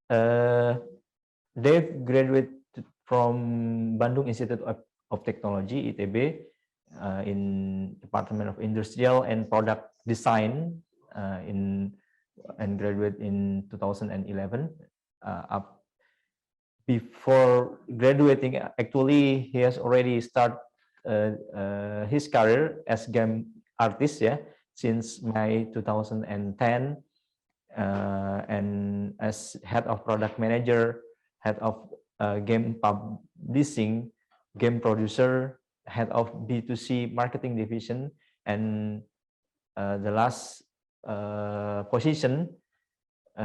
Dave graduated from Bandung Institute of Technology (ITB) in Department of Industrial and Product Design and graduated in 2011. Before graduating, actually, he has already started his career as game artist, since May 2010, and as head of product manager, head of game publishing, game producer, head of B2C marketing division, and the last position,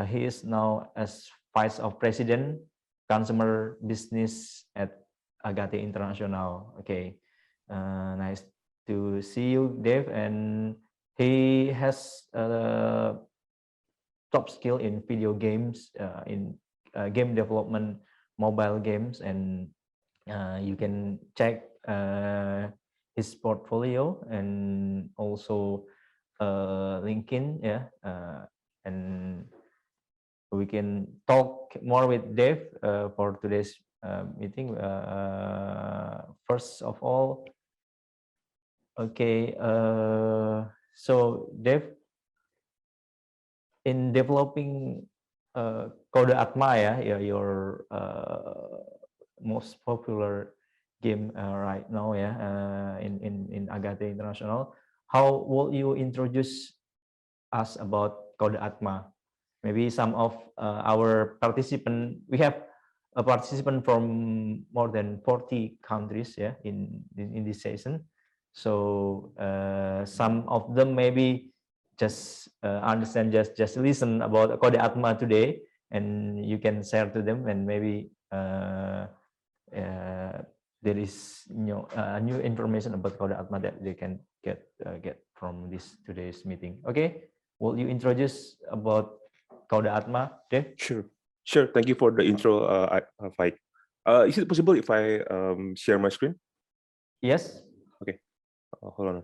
he is now as vice of president consumer business at Agate International. Okay, nice to see you, Dave. And he has top skill in video games, in game development, mobile games, and you can check his portfolio and also LinkedIn, and we can talk more with Dave for today's meeting. First of all, okay, so Dave, in developing Code Atma, your most popular game right now, in Agate International, how will you introduce us about Code Atma? Maybe some of our participants, we have a participant from more than 40 countries, in this session. So some of them maybe just understand, just listen about Code Atma today, and you can share to them, and maybe there is new information about Code Atma that they can get from this today's meeting. Okay, will you introduce about Code Atma, Dave? Sure. Thank you for the intro, Faik. Is it possible if I share my screen? Yes. Okay. Hold on.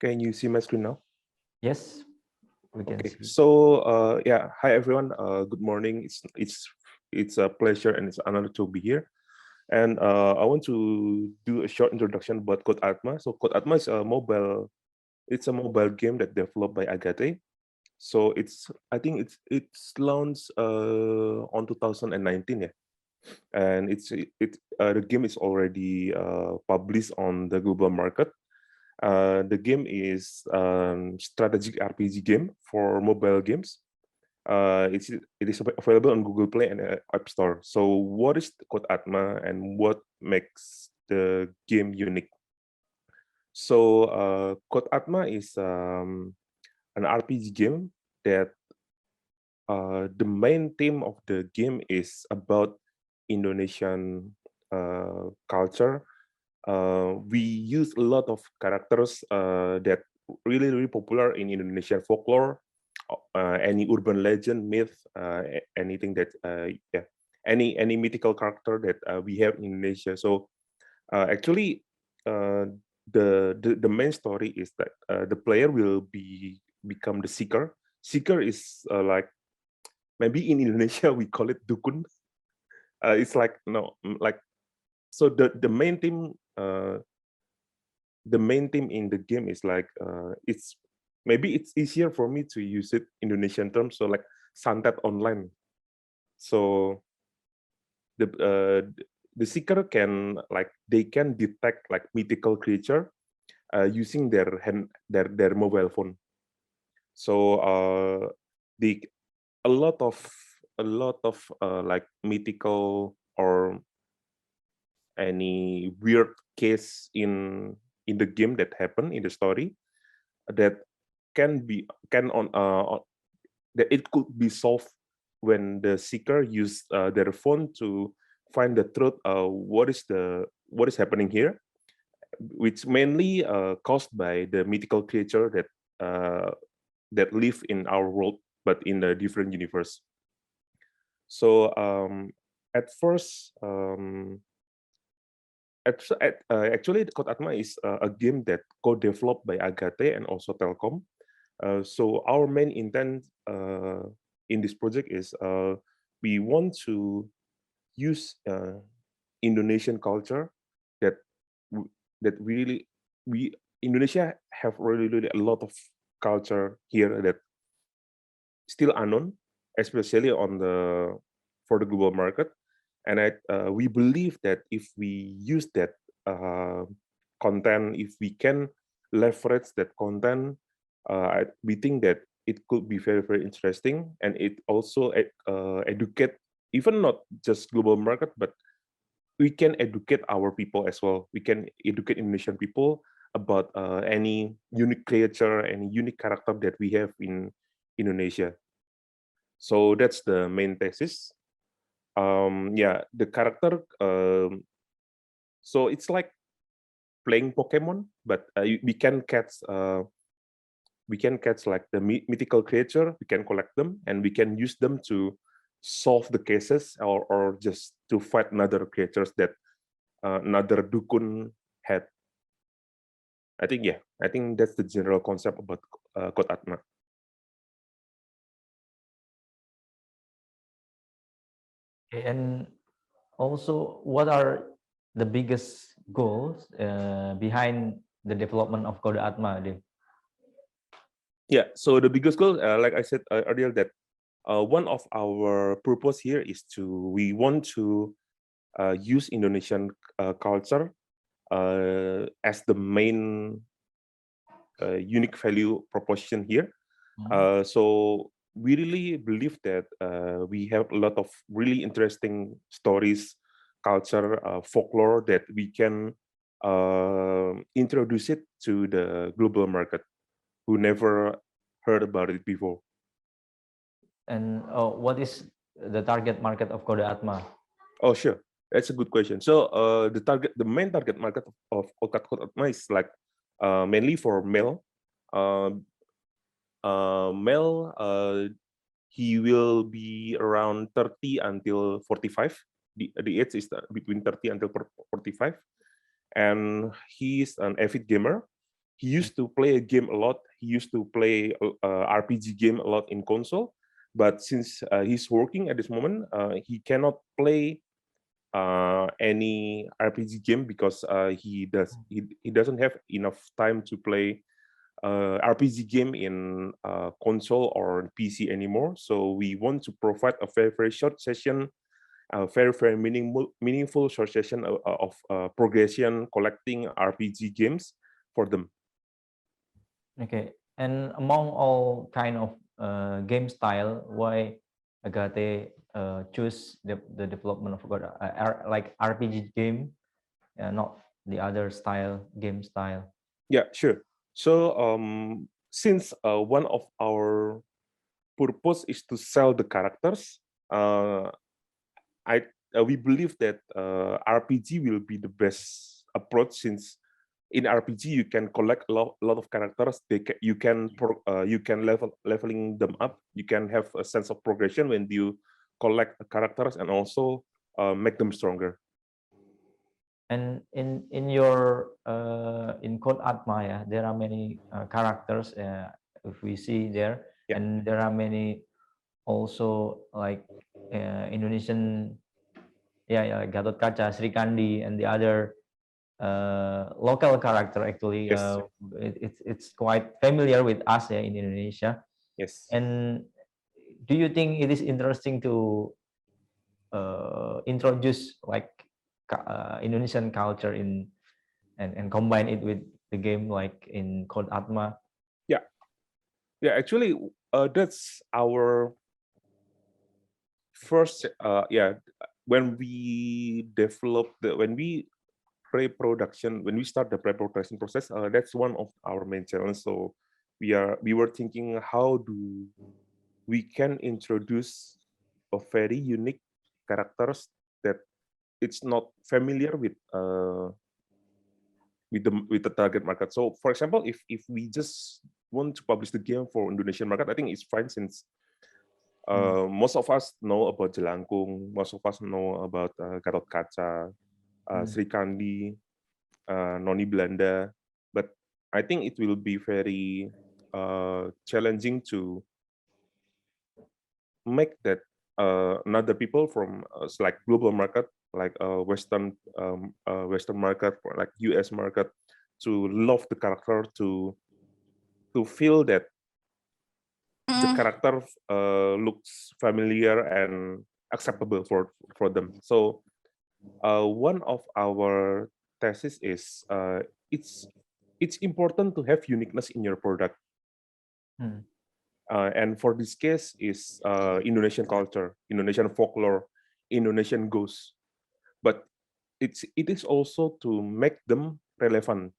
Can you see my screen now? Yes, we can. Okay. See. So hi everyone. Good morning. It's a pleasure and it's an honor to be here. And I want to do a short introduction about Code Atma. So Code Atma is a mobile game that developed by Agate. So I think it's launched on 2019, and the game is already published on the global market. The game is strategic RPG game for mobile games. It is available on Google Play and App Store. So what is Code Atma and what makes the game unique? So Code Atma is an RPG game that the main theme of the game is about Indonesian culture. We use a lot of characters that really popular in Indonesian folklore, any urban legend, myth, anything that any mythical character that we have in Indonesia. So actually, the main story is that the player will become the seeker. Seeker is like, maybe in Indonesia we call it dukun. It's like so the main theme. The main theme in the game is like maybe it's easier for me to use it Indonesian terms, so like santet online. So the seeker can they can detect like mythical creature using their mobile phone. So a lot of like mythical or any weird case in the game that happen in the story that that it could be solved when the seeker use their phone to find the truth. What is happening here, which mainly caused by the mythical creature that live in our world but in a different universe. So at first actually, Code Atma is a game that co-developed by Agate and also Telkom. So our main intent in this project is we want to use Indonesian culture that that really we Indonesia have really a lot of culture here that still unknown, especially on the for the global market. And we believe that if we use that content, if we can leverage that content, we think that it could be very interesting, and it also educate even not just global market, but we can educate our people as well. We can educate Indonesian people about any unique creature, any unique character that we have in Indonesia. So that's the main thesis. Yeah, the character. So it's like playing Pokemon, but we can catch like the mythical creature. We can collect them, and we can use them to solve the cases, or just to fight another creatures that another dukun had. I think that's the general concept about Code Atma. And also, what are the biggest goals behind the development of Code Atma, Dave? Yeah, so the biggest goal, like I said earlier, that one of our purpose here is we want to use Indonesian culture as the main unique value proposition here. So we really believe that we have a lot of really interesting stories, culture, folklore that we can introduce it to the global market who never heard about it before. And what is the target market of Code Atma? Oh, sure. That's a good question. So the main target market of Code Atma is like mainly for male. Male, he will be around 30 until 45. The age is between 30 until 45. And he is an avid gamer. He used to play a game a lot. He used to play RPG game a lot in console. But since he's working at this moment, he cannot play any RPG game because he doesn't have enough time to play RPG game in console or PC anymore. So we want to provide a very short session, a very meaningful short session of progression, collecting RPG games for them. Okay, and among all kind of game style, why Agate choose the development of like RPG game, not the other game style? Yeah, sure. So since one of our purpose is to sell the characters, we believe that RPG will be the best approach, since in RPG you can collect a lot of characters. You can leveling them up. You can have a sense of progression when you collect characters, and also make them stronger. And in your in Code Atma, yeah, there are many characters if we see there, Yeah. and there are many also like Indonesian, yeah, Gatot Kaca, Sri Kandi, and the other local character. Actually, Yes. it's quite familiar with us, yeah, in Indonesia. Yes. And do you think it is interesting to introduce like Indonesian culture in and combine it with the game like in Code Atma? Yeah, actually, that's our first. When we when we start the pre-production process, that's one of our main challenges. So we were thinking, how do we can introduce a very unique characters that it's not familiar with the target market. So for example, if we just want to publish the game for Indonesian market, I think it's fine, since most of us know about Jelangkung, most of us know about Gatot Kaca, Sri Kandi, Noni Belanda, but I think it will be very challenging to make that another people from like global market, like Western market, or like US market, to love the character, to feel that the character looks familiar and acceptable for them. So one of our thesis is it's important to have uniqueness in your product. And for this case is Indonesian culture, Indonesian folklore, Indonesian ghosts. But it is also to make them relevant,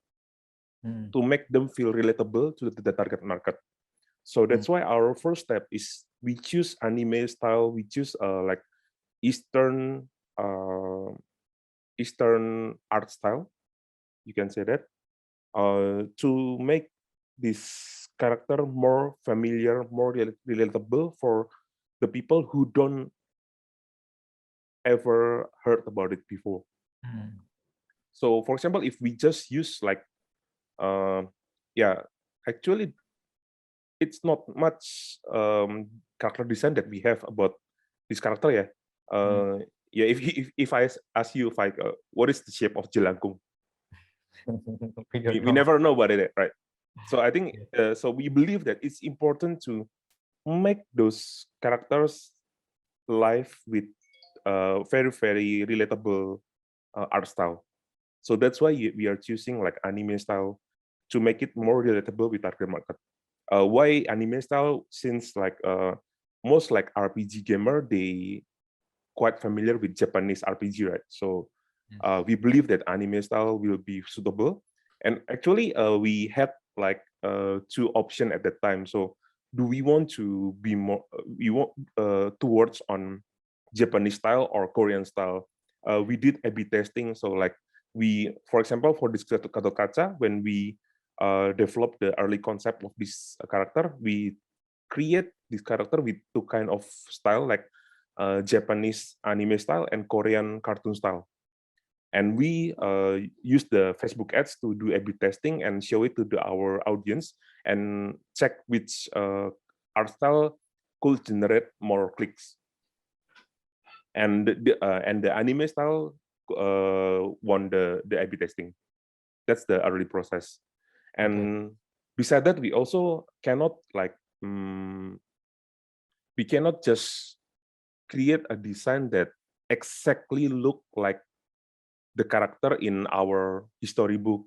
to make them feel relatable to the target market. So that's why our first step is we choose anime style, we choose like Eastern Eastern art style, you can say that, to make this character more familiar, more relatable for the people who don't ever heard about it before. So, for example, if we just use like, yeah, actually, it's not much character design that we have about this character. Yeah, yeah. If I ask you, like, what is the shape of Jelangkung? We never know about it, right? So I think so. We believe that it's important to make those characters live with very relatable art style. So that's why we are choosing like anime style to make it more relatable with target market. Why anime style? Since like most like RPG gamer, they quite familiar with Japanese RPG, right? So we believe that anime style will be suitable. And actually, we had like two options at that time. So do we want to be more? We want towards on Japanese style or Korean style? We did A/B testing. So like for example, for this Kadokacha, when we developed the early concept of this character, we create this character with two kind of style, like Japanese anime style and Korean cartoon style. And we use the Facebook ads to do A/B testing and show it to our audience and check which art style could generate more clicks. And the anime style won the A/B testing. That's the early process. And beside that, we also cannot like we cannot just create a design that exactly look like the character in our history book,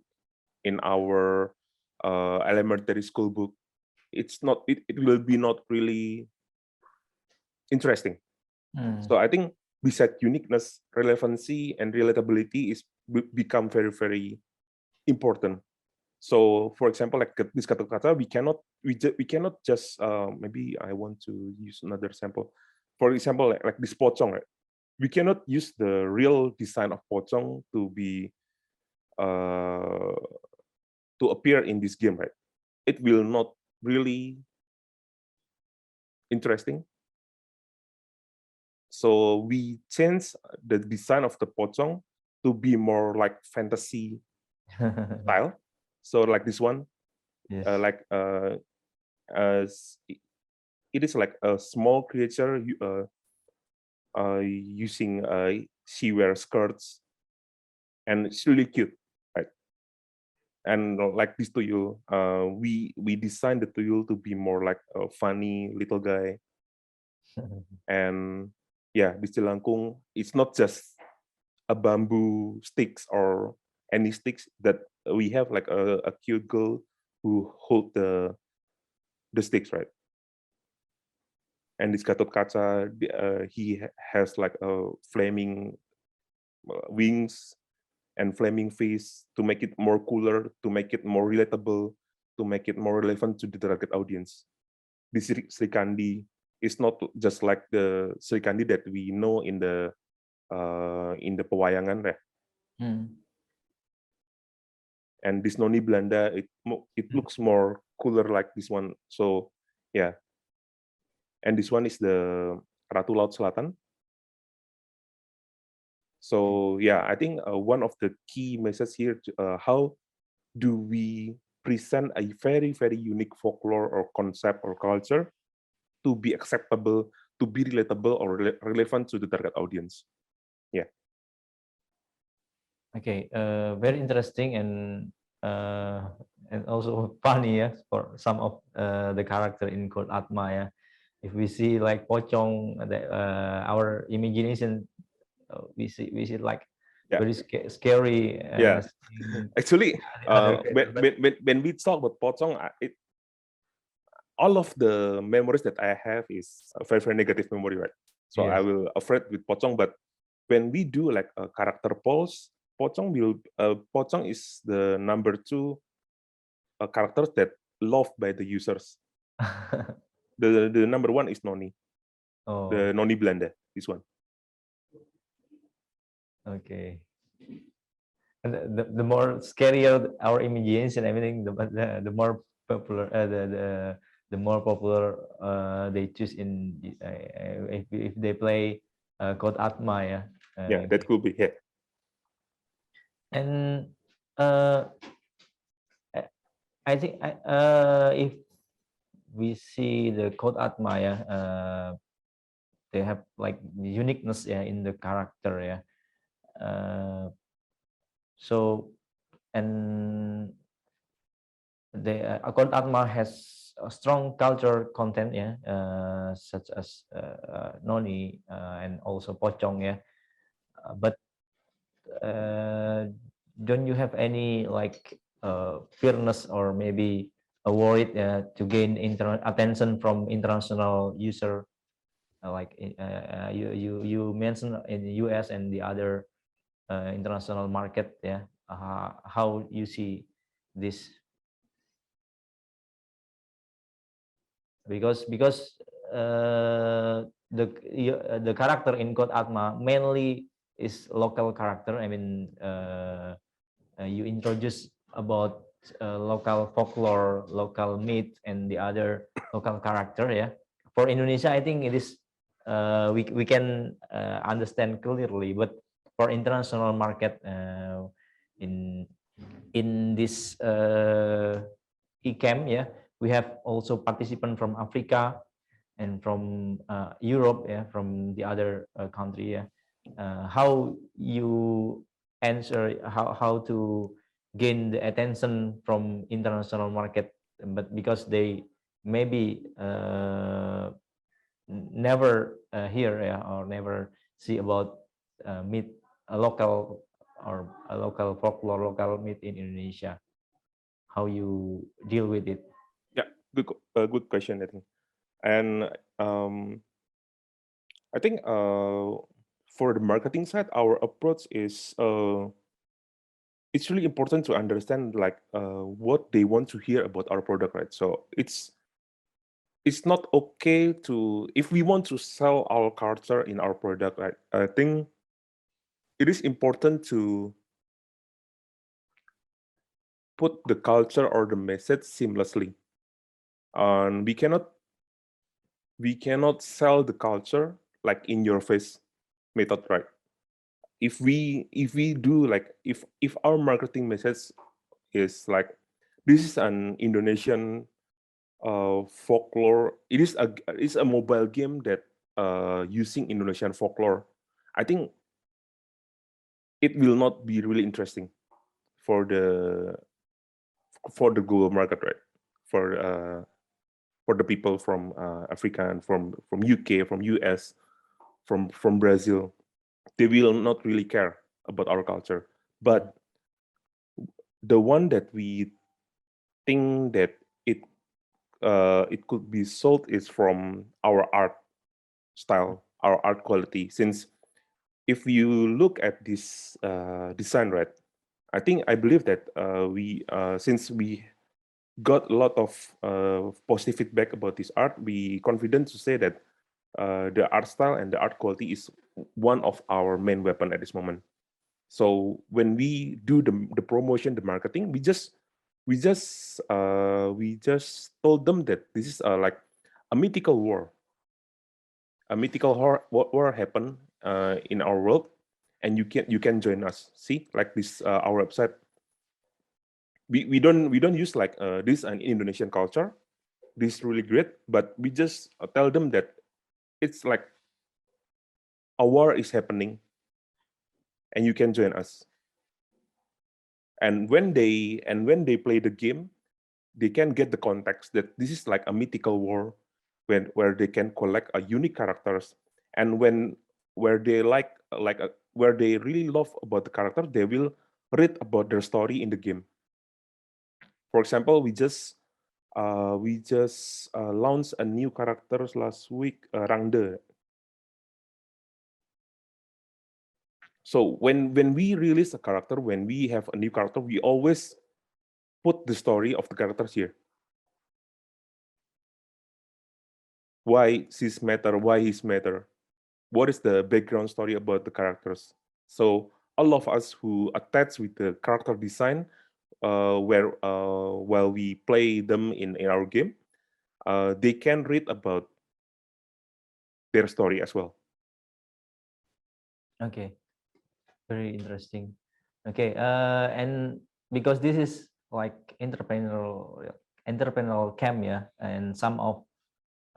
in our elementary school book. It's not. It will be not really interesting. So I think besides uniqueness, relevancy, and relatability is become very important. So, for example, like this kata-kata, we cannot just maybe I want to use another sample. For example, like this pocong, right? We cannot use the real design of pocong to be to appear in this game, right? It will not really interesting. So we change the design of the pocong to be more like fantasy style. So like this one, like it is like a small creature using she wears skirts, and it's really cute, right? And like this tuyul, we designed the tuyul to be more like a funny little guy. And yeah, this jelangkung, it's not just a bamboo sticks or any sticks that we have like a cute girl who hold the sticks, right? And this Gatot Kaca, he has like a flaming wings and flaming face to make it more cooler, to make it more relatable, to make it more relevant to the target audience. This Sri Kandi is not just like the Sri Kandi that we know in the pewayangan, right? And this Noni Belanda, it looks more cooler like this one. So yeah. And this one is the Ratu Laut Selatan. So yeah, I think one of the key messages here, how do we present a very, very unique folklore or concept or culture to be acceptable, to be relatable or relevant to the target audience? Yeah. Okay, very interesting and also funny, yeah, for some of the character in Code Atma. Yeah, if we see like Pocong, our imagination, we see like Yeah. very scary. Yeah. Seeing Actually, the other character, but when we talk about Pocong, all of the memories that I have is a very, very negative memory, right? So I yes. will afraid with Pocong, but when we do like a character polls, Pocong is the number two characters that loved by the users. The number one is Noni, Oh, the Noni Belanda. This one. okay. And the more scarier our imagination, everything, the more popular, the more popular they choose in if they play Code Atma, yeah. Yeah, that Okay. could be. Yeah. And I I think if we see the Code Atma, yeah, they have like uniqueness, yeah, in the character, yeah. So and the Code Atma has a strong culture content, yeah, such as Noni and also Pocong, yeah. But don't you have any like fearness or maybe a worried to gain attention from international user, like you mentioned in the US and the other international market, yeah. How you see this? Because the character in Code Atma mainly is local character. I mean, you introduce about local folklore, local myth, and the other local character. Yeah, for Indonesia, I think it is we can understand clearly, but for international market, in this ECAMP, yeah, we have also participant from Africa and from Europe, yeah, from the other country, yeah. How you answer, how to gain the attention from international market, but because they maybe never hear, yeah, or never see about meet a local or a local folklore, local myth in Indonesia. How you deal with it? Yeah. Good question, I think. And I think for the marketing side, our approach is it's really important to understand like what they want to hear about our product, right? So it's not okay to, if we want to sell our culture in our product, right? I think it is important to put the culture or the message seamlessly. And we cannot sell the culture like in your face method, right? If we do like, if our marketing message is like, this is an Indonesian folklore, it's a mobile game that using Indonesian folklore, I think it will not be really interesting for the global market, right? For the people from Africa and from UK, from US, from Brazil, they will not really care about our culture. But the one that we think that it could be sold is from our art style, our art quality. Since if you look at this design, right, I believe that we since we got a lot of positive feedback about this art, we confident to say that the art style and the art quality is one of our main weapon at this moment. So when we do the promotion, the marketing, we just told them that this is like a mythical war. A mythical war happened in our world, and you can join us. See, like this, our website. We don't use like this an Indonesian culture. This is really great, but we just tell them that it's like a war is happening, and you can join us. And when they play the game, they can get the context that this is like a mythical war, where they can collect a unique characters, and where they where they really love about the character, they will read about their story in the game. For example, we just launched a new characters last week, Rangde. So when we release a character, when we have a new character, we always put the story of the characters here. Why she's matter? Why he's matter? What is the background story about the characters? So all of us who attach with the character design, where while we play them in our game, they can read about their story as well. Okay, very interesting. Okay, and because this is like entrepreneurial camp, yeah, and some of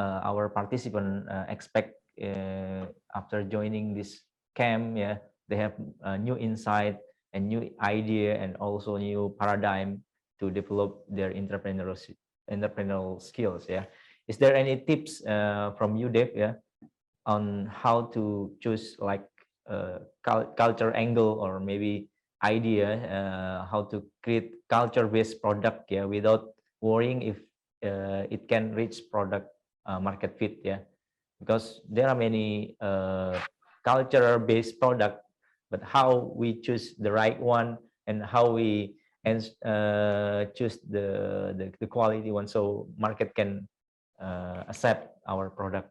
our participant expect after joining this camp, yeah, they have new insight and new idea and also new paradigm to develop their entrepreneurial skills. Yeah, is there any tips from you, Dave? Yeah, on how to choose like culture angle or maybe idea, how to create culture-based product, yeah, without worrying if it can reach product market fit, yeah, because there are many culture-based product, but how we choose the right one and how we and choose the quality one so market can accept our product.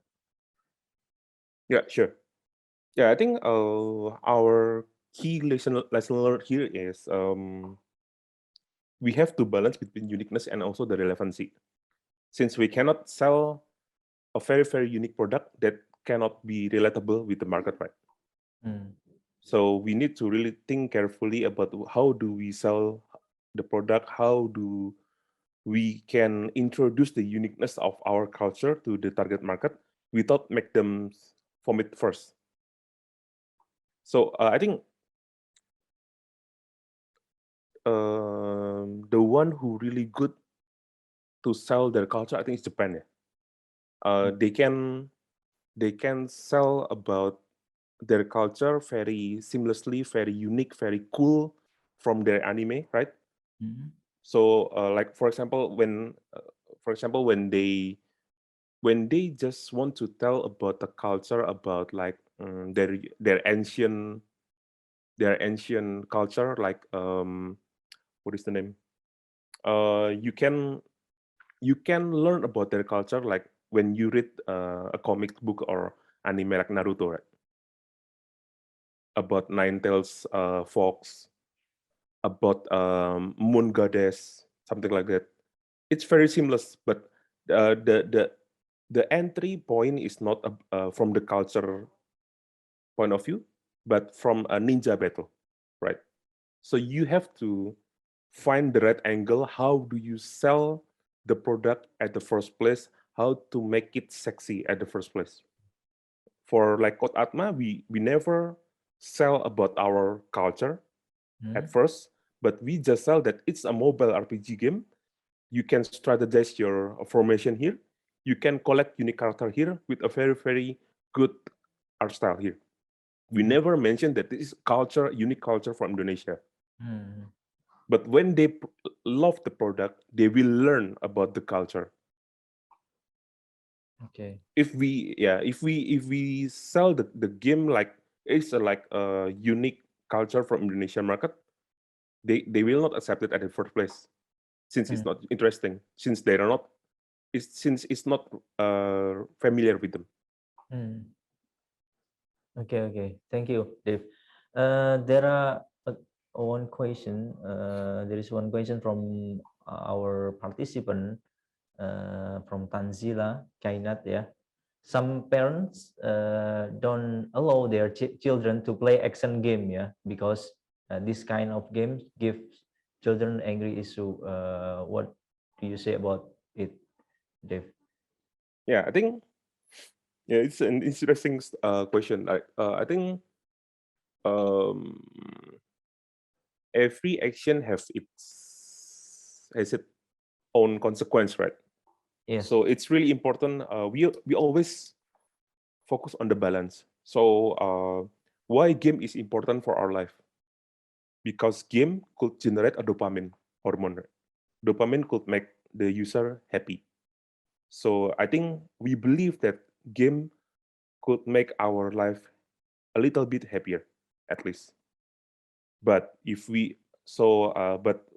Yeah, sure. Yeah, I think our key lesson learned here is we have to balance between uniqueness and also the relevancy. Since we cannot sell a very unique product that cannot be relatable with the market, right? Mm. So we need to really think carefully about how do we sell the product, how do we can introduce the uniqueness of our culture to the target market without make them vomit first. So I think the one who really good to sell their culture, I think it's Japan. Yeah. Mm. They can sell about their culture very seamlessly, very unique, very cool from their anime, right? Mhm. So like for example when they just want to tell about the culture, about like their ancient culture, like what is the name? You can learn about their culture like when you read a comic book or anime like Naruto, right? About Nine Tails Fox, about Moon Goddess, something like that. It's very seamless, but the entry point is not from the culture point of view, but from a ninja battle, right? So you have to find the right angle. How do you sell the product at the first place? How to make it sexy at the first place? For like Code Atma, we never sell about our culture at Mhm. first, but we just sell that it's a mobile RPG game. You can strategize your formation here. You can collect unique character here with a very good art style here. We Mm. never mentioned that this is culture, unique culture from Indonesia. Mm. But when they love the product, they will learn about the culture. Okay. If we sell the game like it's like a unique culture from Indonesian market, they will not accept it at the first place, since it's Mm. not interesting, since they are not since it's not familiar with them. Mm. Okay, okay. Thank you, Dave. There are one question. There is one question from our participant from Tanzila Kainat. Yeah. some parents don't allow their children to play action game, yeah, because this kind of games give children angry issue. What do you say about it, Dave? Yeah, I think it's an interesting question. I think um, every action has its own consequence, right? Yes. So it's really important. We always focus on the balance. So why game is important for our life? Because game could generate a dopamine hormone. Right? Dopamine could make the user happy. So I think we believe that game could make our life a little bit happier, at least. But if we so but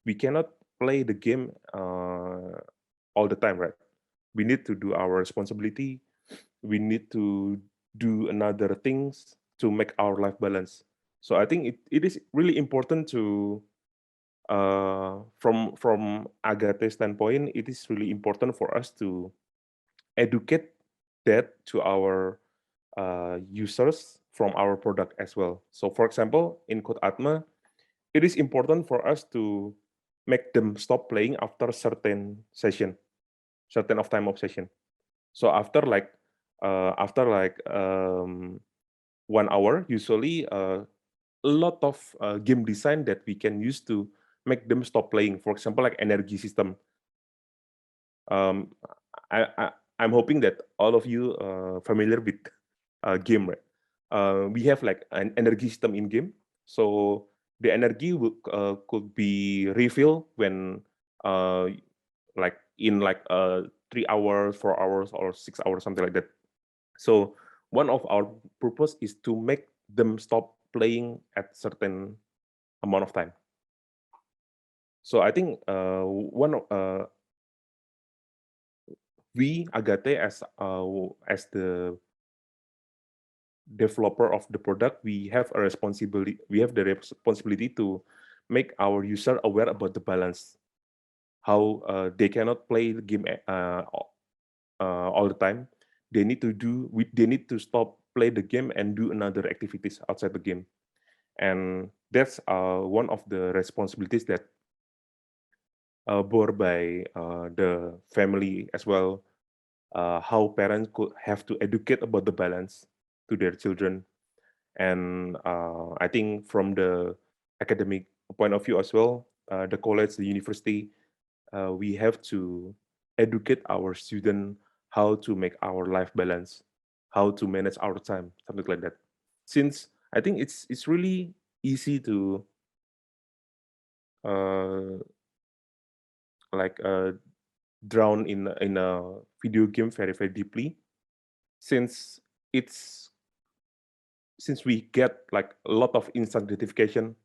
we cannot play the game all the time, right? We need to do our responsibility. We need to do another things to make our life balance. So I think it is really important to from Agate standpoint, it is really important for us to educate that to our users from our product as well. So for example, in Code Atma, it is important for us to make them stop playing after certain of time of session. So after like 1 hour, usually a lot of game design that we can use to make them stop playing. For example, like energy system. Um, I'm hoping that all of you familiar with game, right? We have like an energy system in game, so the energy could be refilled when uh, like in like 3 hours, 4 hours, or 6 hours, something like that. So one of our purpose is to make them stop playing at certain amount of time. So I think we Agate as the developer of the product, we have a responsibility. We have the responsibility to make our user aware about the balance. How they cannot play the game all the time. They need to stop play the game and do another activities outside the game. And that's one of the responsibilities that bore by the family as well. How parents could have to educate about the balance to their children. And I think from the academic point of view as well, the college, the university, we have to educate our student how to make our life balance, how to manage our time, something like that. Since I think it's really easy to uh, like drown in a video game very deeply, since it's since we get like a lot of instant gratification,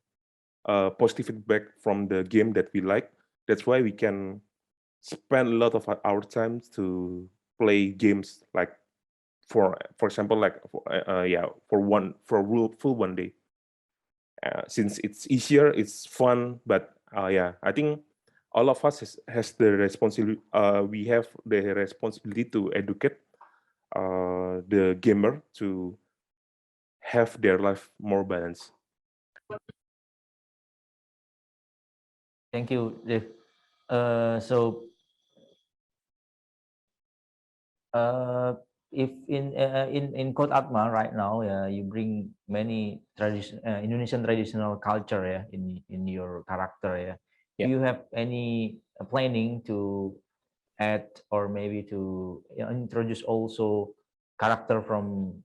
positive feedback from the game that we like. That's why we can spend a lot of our time to play games, like for example, like yeah, for full 1 day. Since it's easier, it's fun, but yeah, I think all of us has the responsibility. We have the responsibility to educate the gamer to have their life more balanced. Thank you, Dave. So uh, if in Kota Atma right now, you bring many Indonesian traditional culture, yeah, in your character, yeah. Yeah. Do you have any planning to add or maybe to introduce also character from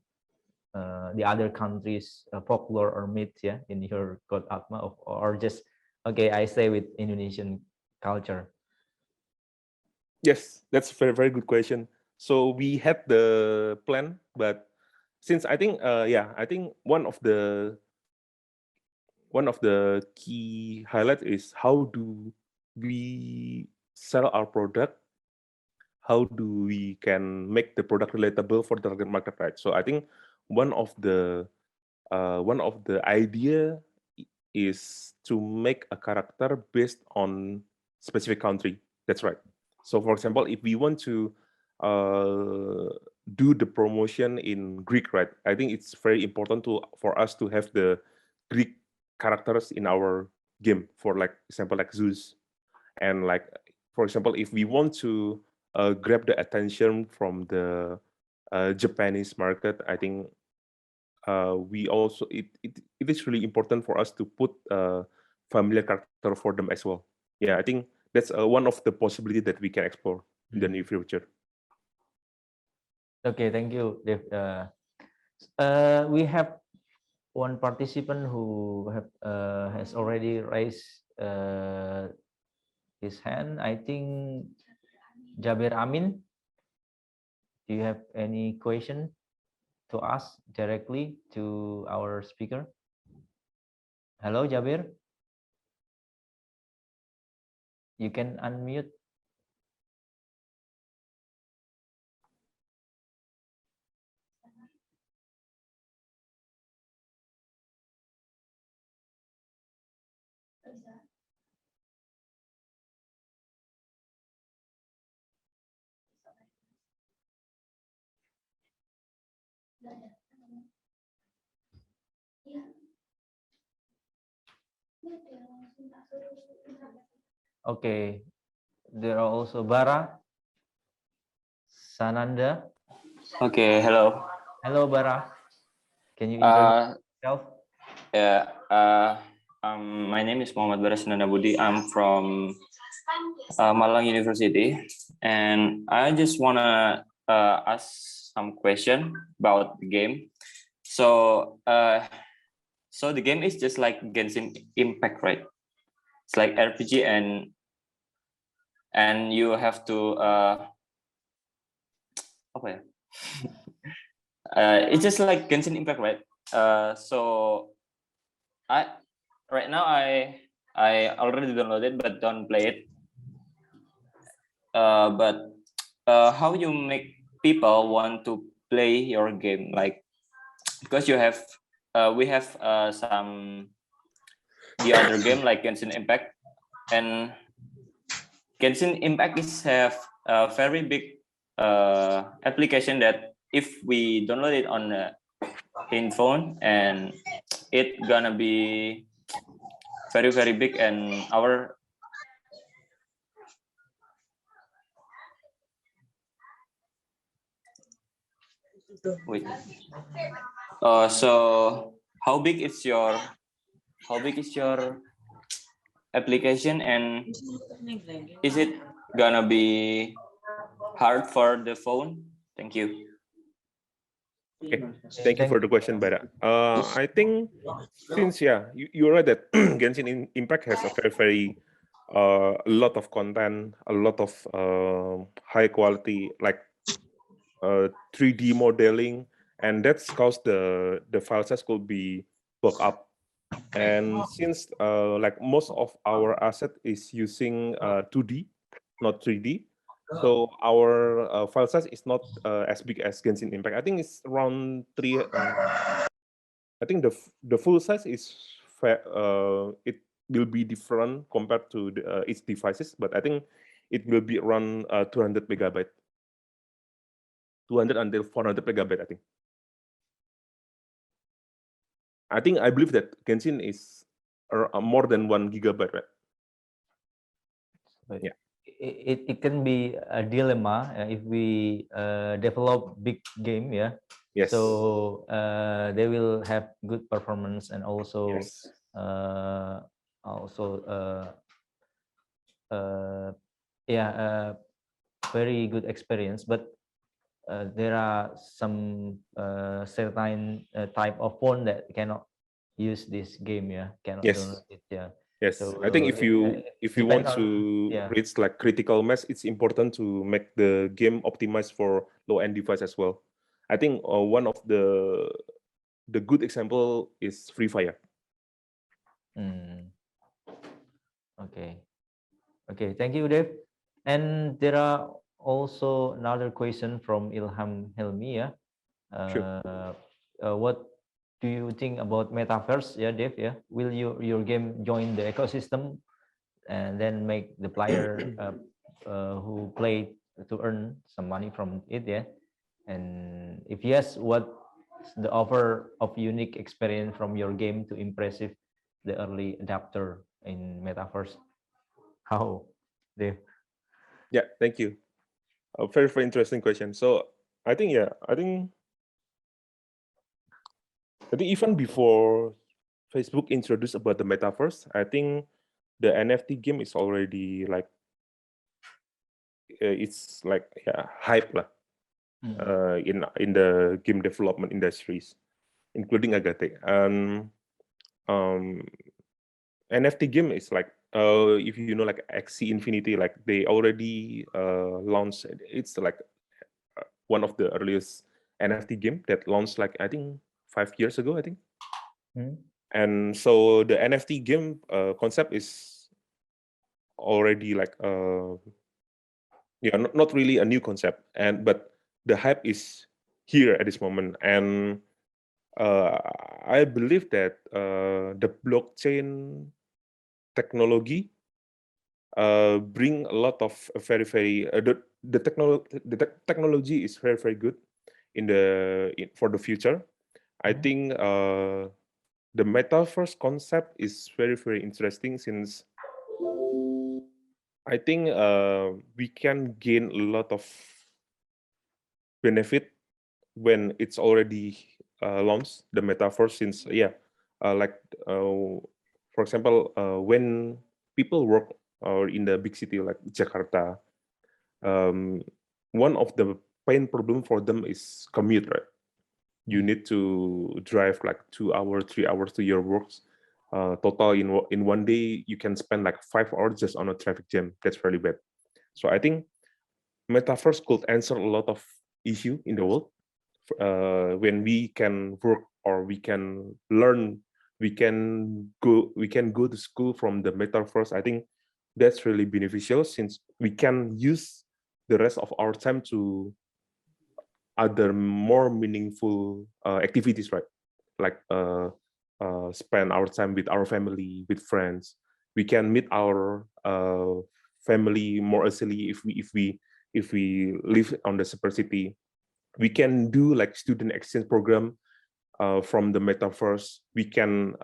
the other countries folklore or myth, yeah, in your Kota Atma, or just okay, I stay with Indonesian culture? Yes, that's a very good question. So we had the plan, but since I think yeah, I think one of the key highlights is how do we sell our product, how do we can make the product relatable for the target market, right? So I think one of the idea is to make a character based on specific country. That's right. So for example, if we want to do the promotion in Greek, right? I think it's very important for us to have the Greek characters in our game. For like example, like Zeus, and like for example, if we want to grab the attention from the Japanese market, I think we also it is really important for us to put familiar character for them as well. Yeah, I think that's one of the possibility that we can explore in the near future. Okay, thank you, Dave. We have one participant who has already raised his hand. I think Jabir Amin. Do you have any question to ask directly to our speaker? Hello, Jabir. You can unmute. Okay, there are also Bara, Sananda. Okay, hello. Hello, Bara. Can you introduce yourself? Yeah, my name is Muhammad Barasananda Budi. I'm from Malang University, and I just wanna ask some question about the game. So, so the game is just like Genshin Impact, right? It's like RPG, and you have to okay. It's just like Genshin Impact, right? So I right now I already downloaded but don't play it. But how you make people want to play your game? Like, because you have we have some the other game like Genshin Impact, and Genshin Impact is have a very big application that if we download it on in phone, and it gonna be very big, and our wait. So how big is your application, and is it gonna be hard for the phone? Thank you. Okay, thank you for the question, Bara. I think since you're right that Genshin Impact has a very a lot of content, a lot of high quality like 3D modeling, and that's caused the file size could be bugged up. And since like most of our asset is using 2D, not 3D, so our file size is not as big as Genshin Impact. I think it's around three. I think the full size is it will be different compared to its devices, but I think it will be around 200 megabyte, 200 until 400 megabyte. I believe that Genshin is more than 1 gigabyte, right? But Yeah. It can be a dilemma if we develop big game, yeah. Yes. So they will have good performance, and also Yes. also very good experience. But there are some certain type of phone that cannot use this game, yeah. Cannot Yes. download it, yeah. Yes, So I think if you want depends on, to yeah. reach like critical mass, it's important to make the game optimized for low-end device as well. I think one of the good example is Free Fire. Okay. Okay, thank you, Dave. And there are also another question from Ilham Helmi, yeah. Sure. What do you think about metaverse, yeah, Dave? Yeah, will your game join the ecosystem and then make the player who play to earn some money from it, yeah? And if yes, what the offer of unique experience from your game to impressive the early adapter in metaverse? How, Dave? Yeah, thank you. A very, very interesting question. So I think, yeah, I think even before Facebook introduced about the metaverse, I think the NFT game is already like it's like, yeah, hype lah, in the game development industries, including Agate. And NFT game is like, if you know, like XC Infinity, like they already launched. It's like one of the earliest NFT game that launched, like I think 5 years ago, I think. And so the NFT game concept is already like yeah, not really a new concept, but the hype is here at this moment. And I believe that the blockchain technology bring a lot of very the technology is very good for the future. I think the metaverse concept is very interesting, since I think we can gain a lot of benefit when it's already launched, the metaverse. Since like for example, when people work in the big city like Jakarta, one of the pain problem for them is commute, right? You need to drive like 2 hours, 3 hours to your works. Total in one day, you can spend like 5 hours just on a traffic jam. That's really bad. So I think metaverse could answer a lot of issue in the world when we can work, or we can learn, we can go to school from the metaverse. I think that's really beneficial, since we can use the rest of our time to other more meaningful activities, right? Like spend our time with our family, with friends. We can meet our family more easily if we live on the super city. We can do like student exchange program from the metaverse. We can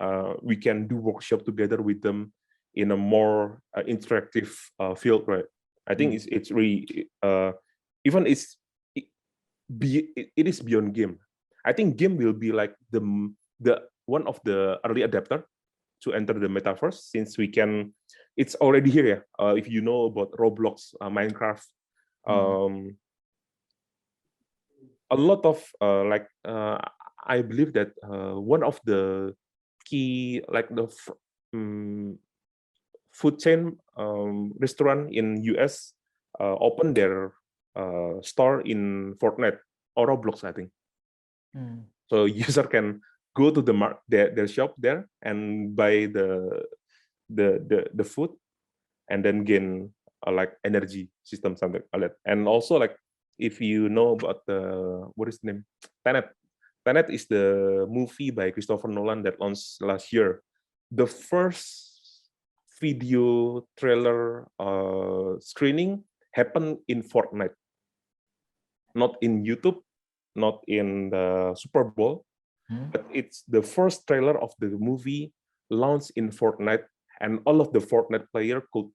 do workshop together with them in a more interactive field, right? I think it's really even it is beyond game. I think game will be like the one of the early adapter to enter the metaverse, since it's already here. Yeah, if you know about Roblox, Minecraft, a lot of I believe that one of the key, like the food chain restaurant in US open their store in Fortnite or Roblox, I think. So user can go to their shop there and buy the food, and then gain like energy system, something like that. And also, like, if you know about the, what is the name, Tenet is the movie by Christopher Nolan that launched last year. The first video trailer screening happened in Fortnite, not in YouTube, not in the Super Bowl, but it's the first trailer of the movie launched in Fortnite, and all of the Fortnite player could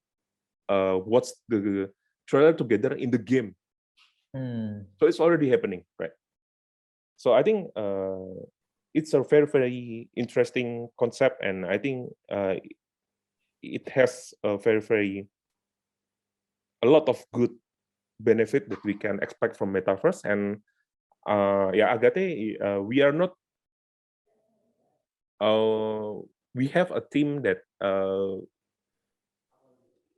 watch the trailer together in the game. So it's already happening, right? So I think it's a very interesting concept, and I think it has a a lot of good benefit that we can expect from metaverse. And Agate, we are not we have a team that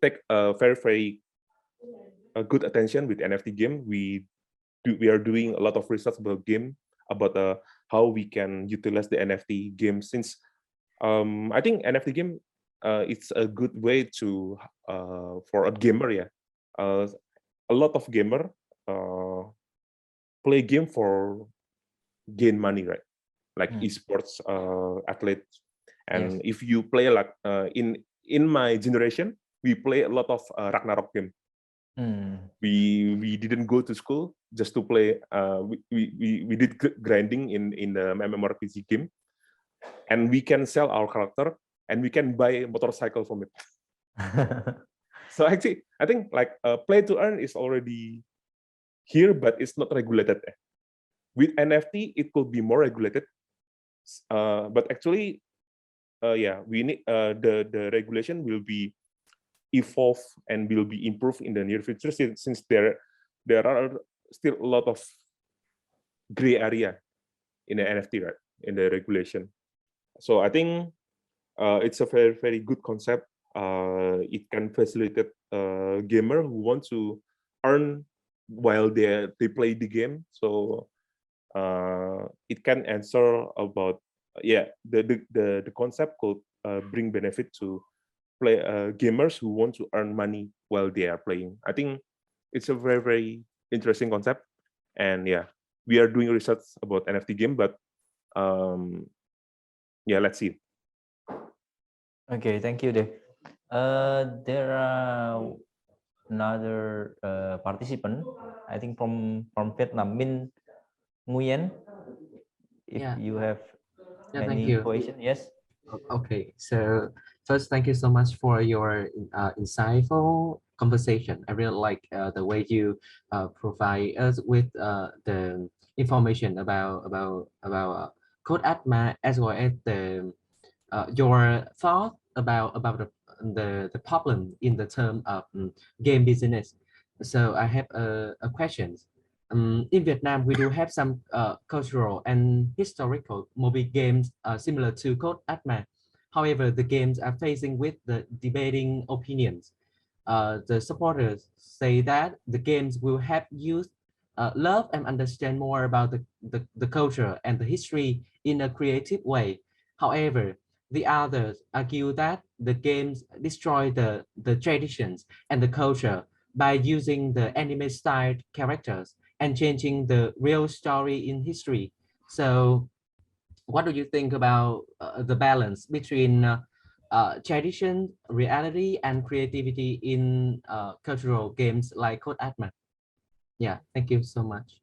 take a very good attention with NFT game. We are doing a lot of research about game, about how we can utilize the NFT game, since I think NFT game it's a good way to for a gamer. A lot of gamer play game for gain money, right? Like esports athletes. And if you play like in my generation, we play a lot of Ragnarok game. We didn't go to school just to play. We did grinding in the MMORPG game, and we can sell our character and we can buy a motorcycle from it. So actually, I think like play to earn is already here, but it's not regulated. With NFT, it could be more regulated. But actually, yeah, we need the regulation will be evolve and will be improved in the near future, since there are still a lot of gray area in the NFT, right, in the regulation. So I think it's a very good concept. It can facilitate gamer who want to earn while they play the game. So it can answer about the concept could bring benefit to play gamers who want to earn money while they are playing. I think it's a very interesting concept, and yeah, we are doing research about NFT game, but yeah, let's see. Okay, thank you, Dave. There are another participant, I think from Vietnam, Min Nguyen. If Yeah. you have Yeah, thank any you. question, yes. Okay, so first, thank you so much for your insightful conversation. I really like the way you provide us with the information about Code Atma, as well as the your thought about the problem in the term of game business. So I have a question. In Vietnam, we do have some cultural and historical mobile games similar to Code Atma. However, the games are facing with the debating opinions. The supporters say that the games will help youth love and understand more about the culture and the history in a creative way. However, the others argue that the games destroy the traditions and the culture by using the anime style characters and changing the real story in history. So what do you think about the balance between tradition, reality, and creativity in cultural games like Code Atma? Yeah, thank you so much.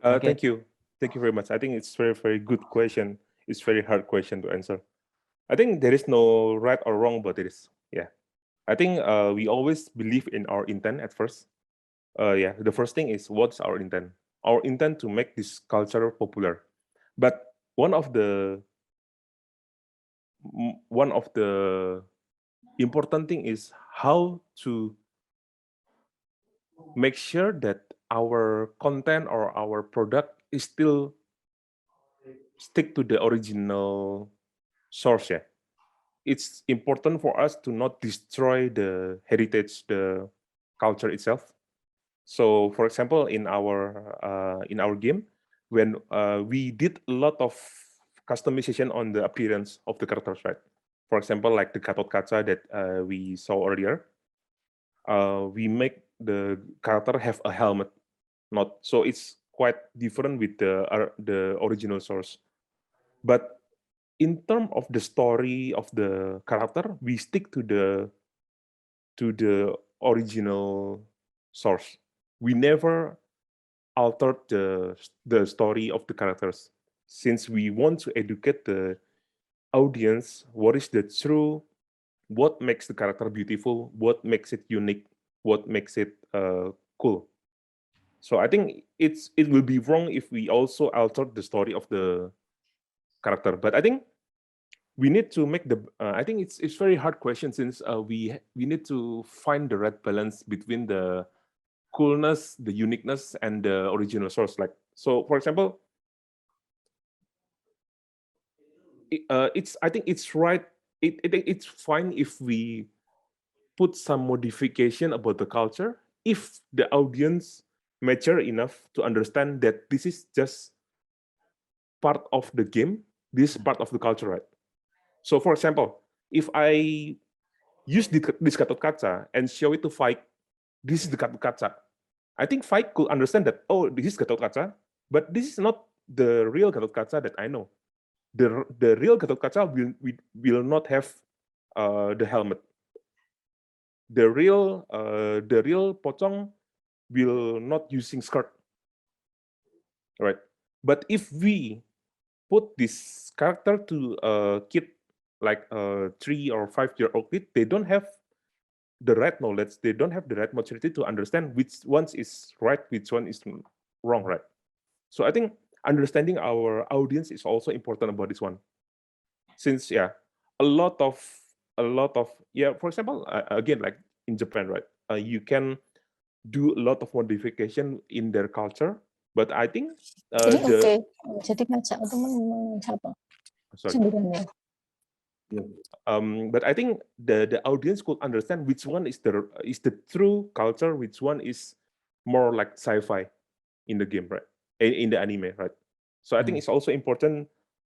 Okay. Thank you very much. I think it's very good question. It's very hard question to answer. I think there is no right or wrong, but it is, yeah. I think we always believe in our intent at first. Yeah, the first thing is, what's our intent? Our intent to make this culture popular. But one of the important thing is how to make sure that our content or our product is still stick to the original source. Yeah, it's important for us to not destroy the heritage, the culture itself. So, for example, in our game, when we did a lot of customization on the appearance of the characters, right? For example, like the Gatot Kaca that we saw earlier, we make the character have a helmet, not so it's quite different with the original source. But in terms of the story of the character, we stick to the original source. We never altered the story of the characters, since we want to educate the audience what is the true, what makes the character beautiful, what makes it unique, what makes it cool. So I think it will be wrong if we also alter the story of the character. But I think we need to make the I think it's very hard question, since we need to find the right balance between the coolness, the uniqueness, and the original source. Like, so for example, I think it's right. It's fine if we put some modification about the culture, if the audience mature enough to understand that this is just part of the game, this is part of the culture, right? So, for example, if I use this Gatot Kaca and show it to Faik, this is the Gatot Kaca, I think Faik could understand that, oh, this is Gatot Kaca, but this is not the real Gatot Kaca that I know. The real Gatot Kaca will not have the helmet. the real pocong will not using skirt, right? But if we put this character to a kid like a 3 or 5-year-old kid, they don't have the right knowledge, they don't have the right maturity to understand which one is right, which one is wrong, right? So I think understanding our audience is also important about this one. Since a lot of for example, again, like in Japan, right? You can do a lot of modification in their culture, but I think Jadi the oke. Jadi ngajak teman siapa? sorry. Sendirian ya. But I think the audience could understand which one is the true culture, which one is more like sci-fi in the game, right? In the anime, right? So I think it's also important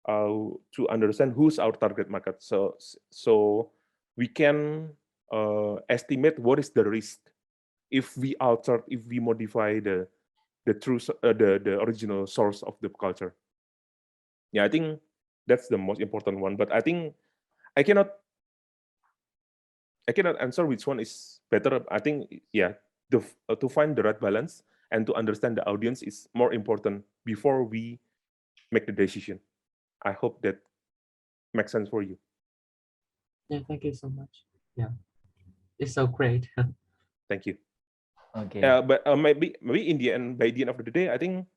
to understand who's our target market. So we can estimate what is the risk if we alter, if we modify the true the original source of the culture. Yeah, I think that's the most important one. But I think I cannot answer which one is better. I think to find the right balance and to understand the audience is more important before we make the decision. I hope that makes sense for you. Yeah, thank you so much. Yeah, it's so great. Thank you. Okay. But maybe in the end, by the end of the day, I think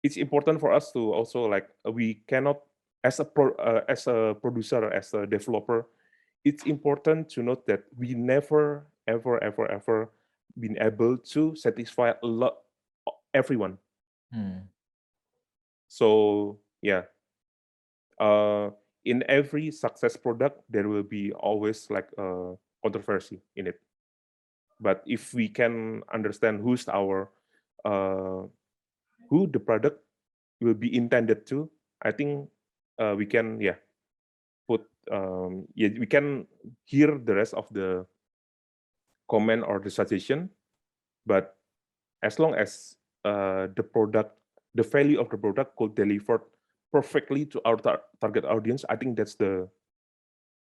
it's important for us to also we cannot as a producer, as a developer, it's important to note that we never ever been able to satisfy everyone. So in every success product there will be always like a controversy in it. But if we can understand who's our who the product will be intended to, I think we can put we can hear the rest of the comment or the suggestion. But as long as the product, the value of the product could deliver perfectly to our target audience, I think that's the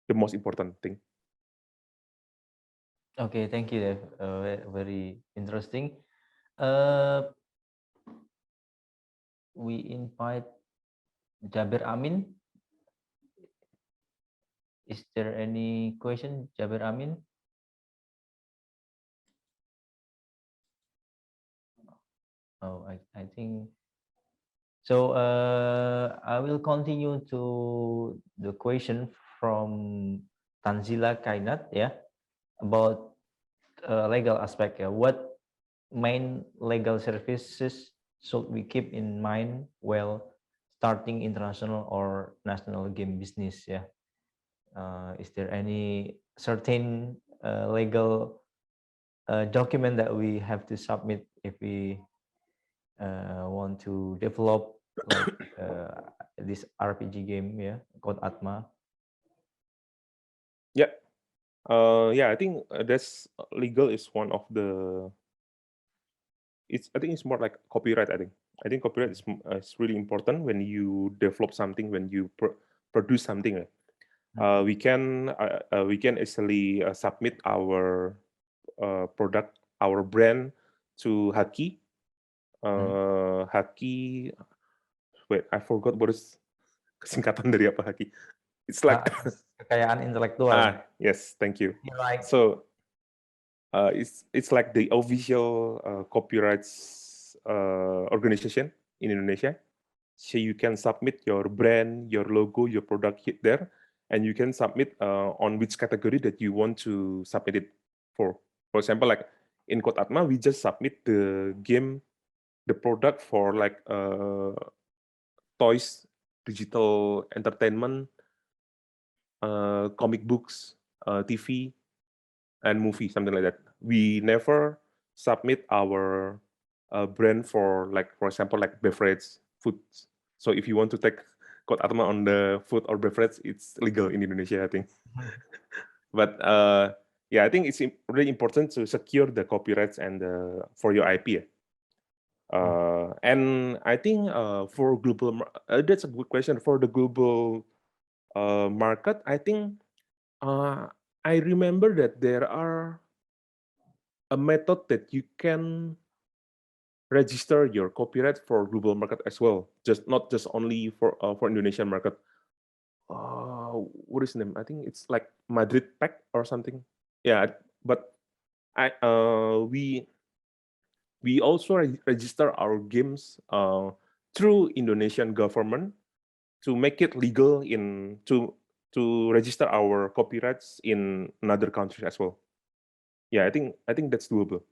most important thing. Okay, thank you, Dev. Very interesting. We invite Jabir Amin. Is there any question, Jabir Amin? Oh, I think so. I will continue to the question from Tanzila Kainat, about legal aspect. What main legal services should we keep in mind while starting international or national game business? Is there any certain legal document that we have to submit if we want to develop like this RPG game, called Atma? I think that's legal is one of the. I think it's more like copyright. I think copyright is really important when you develop something, when you produce something. We can easily submit our product, our brand to Haki. Haki. Wait, I forgot what is kesingkatan dari apa Haki. It's like kekayaan intelektual. Yes, thank you. Like, so it's like the official copyrights organization in Indonesia. So you can submit your brand, your logo, your product hit there, and you can submit on which category that you want to submit it for. For example, like in Code Atma, we just submit the game, the product for like toys, digital entertainment, comic books, TV, and movie, something like that. We never submit our brand for for example, like beverage, food. So if you want to take Code Atma on the food or beverage, it's legal in Indonesia, I think. But I think it's really important to secure the copyrights and for your IP. And I think for global, that's a good question. For the global market, I think I remember that there are a method that you can register your copyright for global market as well, not just only for Indonesian market. What is the name? I think it's like Madrid Pact or something. Yeah, but we also register our games through Indonesian government to make it legal to register our copyrights in another countries as well. Yeah, I think that's doable.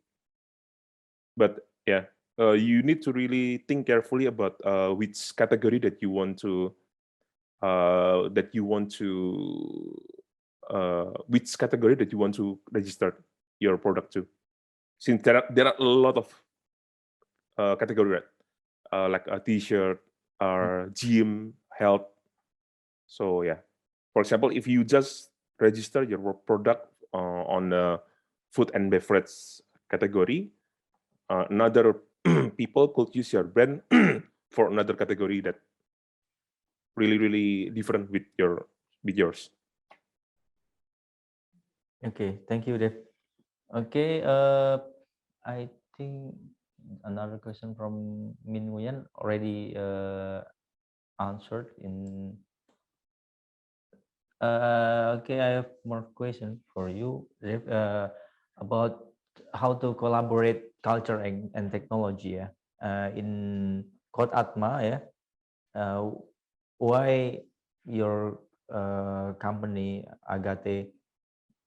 But yeah, you need to really think carefully about which category that you want to which category that you want to register your product to, since there are a lot of category, right? Like a t-shirt or gym, health. So yeah, for example, if you just register your product on the food and beverage category, another people could use your brand for another category that really different with yours. Okay, thank you, Dev. Okay, I think another question from Min Nguyen already answered in. Okay, I have more question for you, Dev, about how to collaborate culture and technology. Yeah, in Code Atma. Yeah, why your company Agate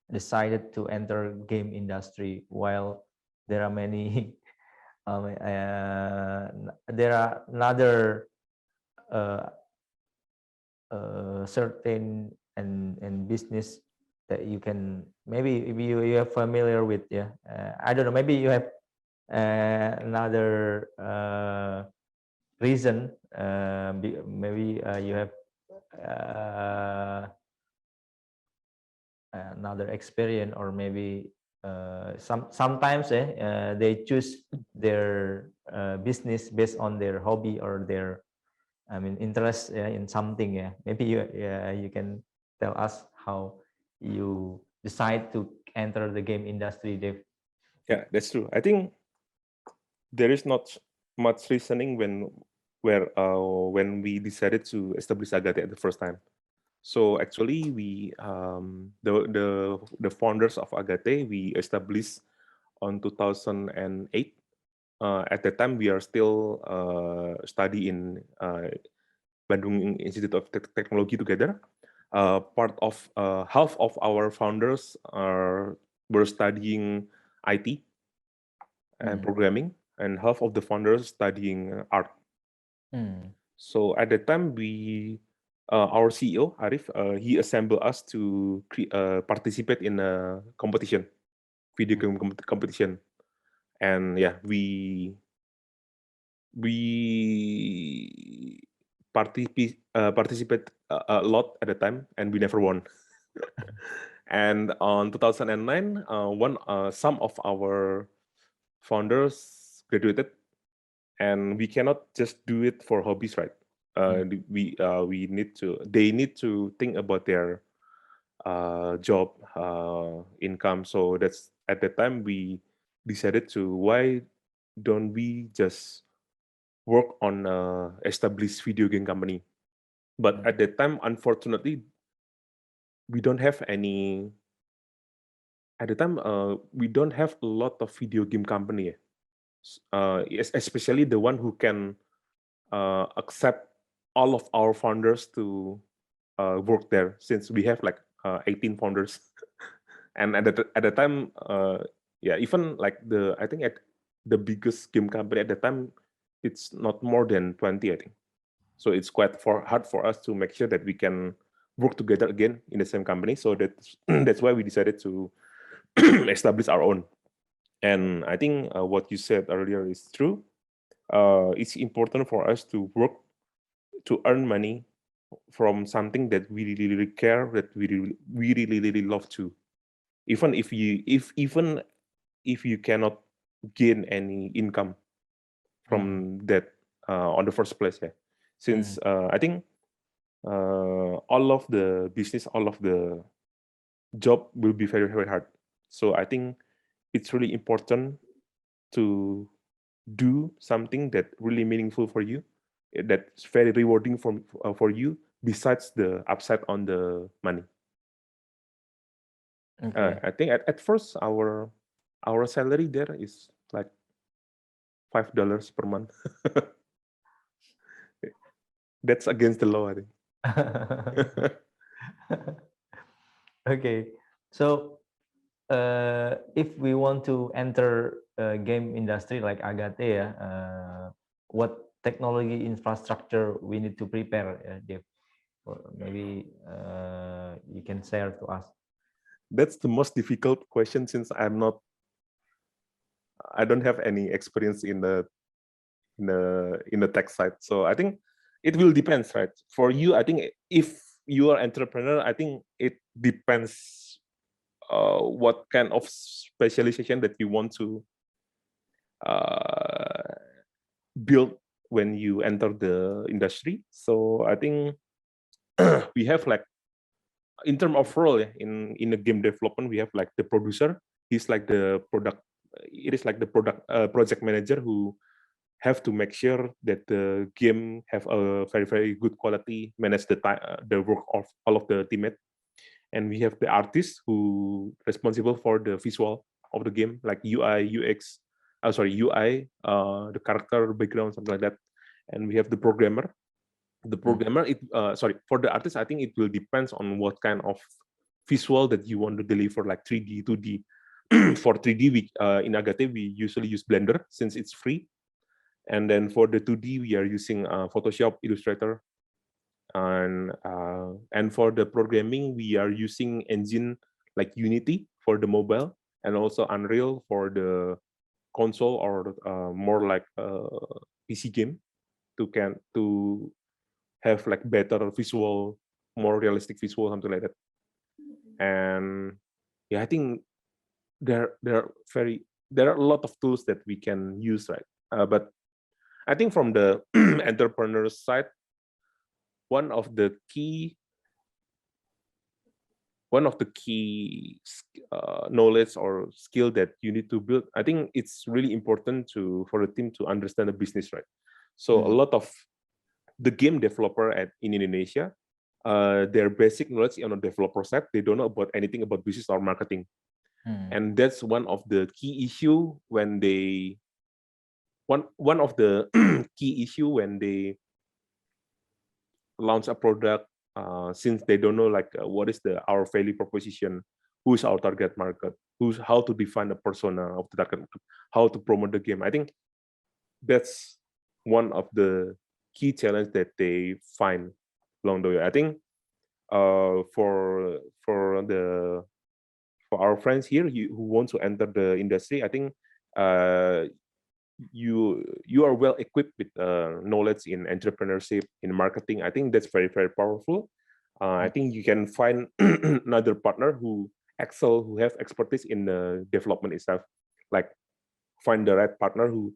decided to enter game industry while there are many there are another certain and business that you can, maybe if you are familiar with. Yeah, I don't know, maybe you have another reason, maybe you have another experience, or maybe sometimes they choose their business based on their hobby or their, I mean, interest in something. Yeah, maybe you can tell us how you decide to enter the game industry, Dave. Yeah, that's true. I think there is not much reasoning when we decided to establish Agate at the first time. So actually, we the founders of Agate, we established on 2008. At that time, we are still study in Bandung Institute of Technology together. Half of our founders were studying IT and programming, and half of the founders studying art. So at that time, our CEO Arif, he assembled us to participate in a competition, video game competition, and yeah, we participate a lot at the time, and we never won. And on 2009, some of our founders graduated, and we cannot just do it for hobbies, right? They need to think about their job income. So that's at the time we decided to, why don't we just work on established video game company? But at that time, unfortunately, we don't have any. At the time, we don't have a lot of video game company, especially the one who can accept all of our founders to work there, since we have like 18 founders. And at the time, yeah, even like I think at the biggest game company at the time, it's not more than 20, I think. So it's quite hard for us to make sure that we can work together again in the same company. So that's why we decided to establish our own. And I think what you said earlier is true. It's important for us to work to earn money from something that we really care, that we really love to. Even if you cannot gain any income from that on the first place, yeah. Since I think all of the business, all of the job will be very hard. So I think it's really important to do something that really meaningful for you, that's very rewarding for you, besides the upside on the money. Okay. I think at first our salary there is like $5 per month. That's against the law, I think. Okay. So if we want to enter game industry like Agate, what technology infrastructure we need to prepare, Dev? Or maybe you can share to us. That's the most difficult question, since I don't have any experience in the tech side. So I think it will depends, right? For you, I think if you are entrepreneur, I think it depends what kind of specialization that you want to build when you enter the industry. So I think we have like, in terms of role, in the game development, we have like the producer. He's like the product. It is like the project manager who have to make sure that the game have a very good quality, manage the time, the work of all of the teammates. And we have the artist who responsible for the visual of the game, like UI, UX, UI, the character background, something like that. And we have the programmer. The programmer, for the artist, I think it will depends on what kind of visual that you want to deliver, like 3D, 2D. For 3D, in Agate, we usually use Blender since it's free. And then for the 2D, we are using Photoshop, Illustrator. And for the programming, we are using engine like Unity for the mobile, and also Unreal for the console, or more like PC game, to have like better visual, more realistic visual, something like that. And yeah, I think there are a lot of tools that we can use, right? But I think from the entrepreneur side, one of the key knowledge or skill that you need to build, I think it's really important for the team to understand the business, right? So a lot of the game developer in Indonesia, their basic knowledge on the developer side, they don't know about anything about business or marketing. And that's one of the key issue when they key issue when they launch a product, since they don't know like what is our value proposition, who's our target market, how to define the persona of the target market, how to promote the game. I think that's one of the key challenge that they find along the way. I think for our friends here who want to enter the industry, I think you are well equipped with knowledge in entrepreneurship, in marketing. I think that's very powerful. I think you can find another partner who have expertise in the development itself. Like find the right partner who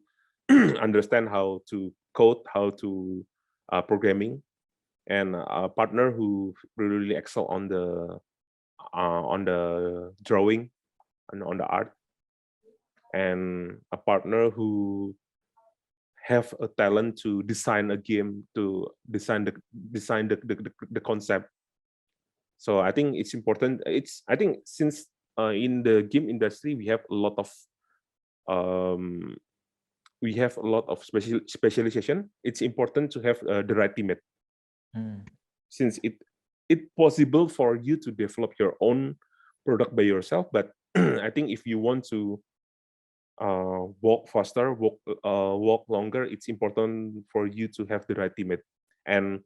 understand how to code, how to programming, and a partner who really excel on the drawing and on the art, and a partner who have a talent to design a game, to design the concept. So I think it's important. I think since in the game industry we have a lot of specialization. It's important to have the right teammate, since it's possible for you to develop your own product by yourself. But I think if you want to walk faster, walk longer, it's important for you to have the right teammate. And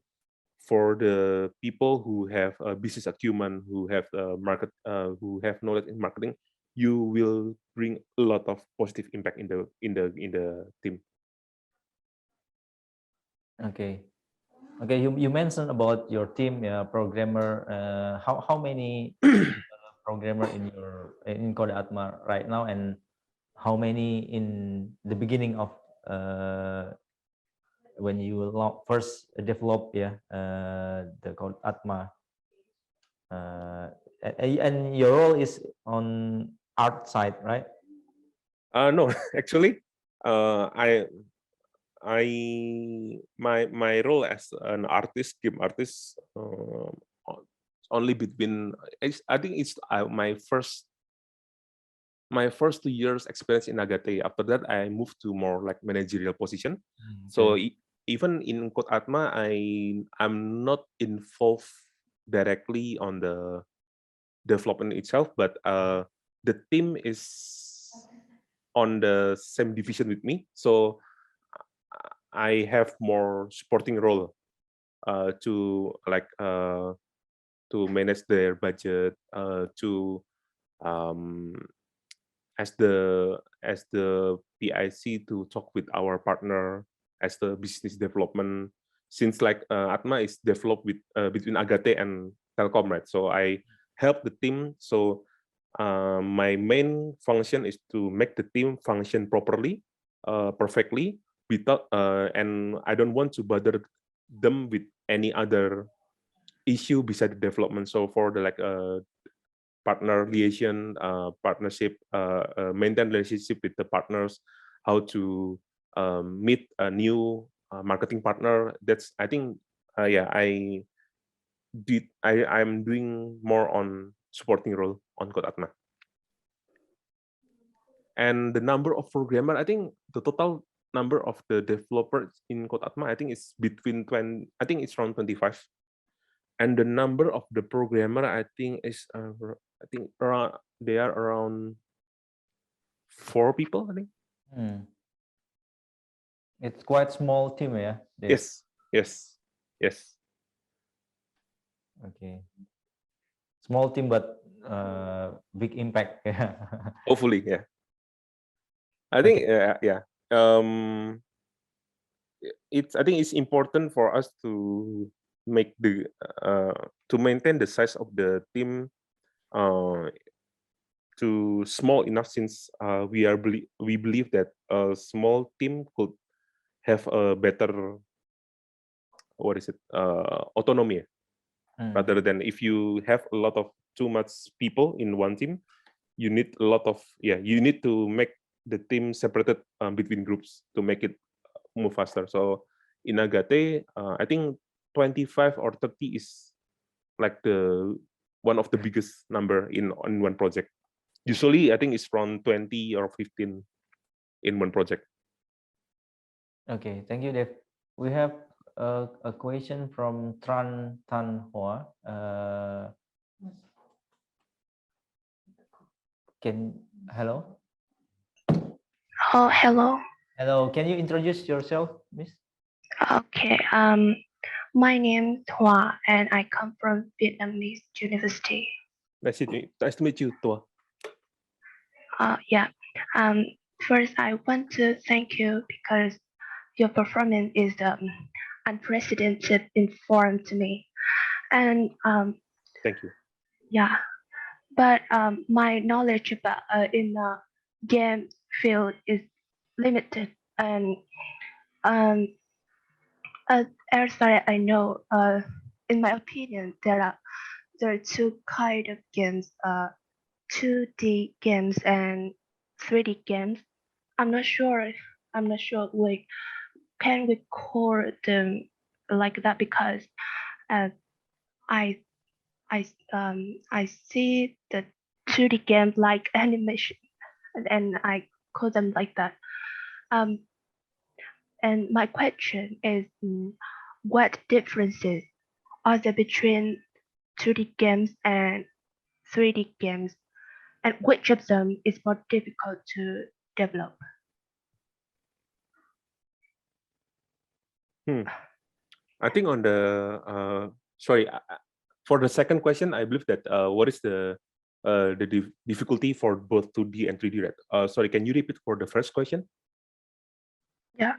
for the people who have a business acumen, who have who have knowledge in marketing, you will bring a lot of positive impact in the team. Okay. You mentioned about your team, programmer. How many programmer in Code Atma right now, and how many in the beginning of when you first develop the Code Atma, and your role is on art side, right? No, actually, I my role as an artist, game artist, only between I think it's my first 2 years experience in Agate. After that, I moved to more like managerial position. So even in Code Atma, I'm not involved directly on the development itself, but the team is on the same division with me. So I have more supporting role to like to manage their budget, to um, as the PIC to talk with our partner as the business development. Since like Atma is developed with between Agate and Telkom, right? So I help the team. So my main function is to make the team function properly, perfectly, without and I don't want to bother them with any other issue beside the development. So for the like partner liaison, partnership, maintain relationship with the partners, how to meet a new marketing partner. That's I think yeah I'm doing more on supporting role on Code Atma. And the number of programmer, I think the total number of the developers in Code Atma, I think it's between 20. I think it's around 25. And the number of the programmer, I think is I think around they are around 4 people, I think. It's quite small team, yeah. Dave? Yes. Okay. Small team, but big impact. Hopefully, yeah. I think yeah. I think it's important for us to make the to maintain the size of the team to small enough, since we believe that a small team could have a better autonomy, rather than if you have a lot of too much people in one team. You need a lot of you need to make the team separated between groups to make it move faster. So in Agate, I think 25 or 30 is like the one of the biggest number in one project. Usually, I think it's from 20 or 15 in one project. Okay, thank you, Dave. We have a question from Tran Tan Hoa. Hello? Oh, hello. Hello, can you introduce yourself, Miss? Okay. My name is Thoa, and I come from Vietnamese University. Nice to meet you, Tua. Yeah. First, I want to thank you because your performance is unprecedented in form to me, and Thank you. yeah. But my knowledge about in the game field is limited, and as far as I know, in my opinion, there are two kind of games, 2D games and 3D games. I'm not sure. We can we call them like that because uh, I I see the 2D game like animation, and I call them like that. And my question is, what differences are there between 2D games and 3D games, and which of them is more difficult to develop? I think on the for the second question, I believe that what is the difficulty for both 2D and 3D, right? Sorry, can you repeat for the first question? Yeah.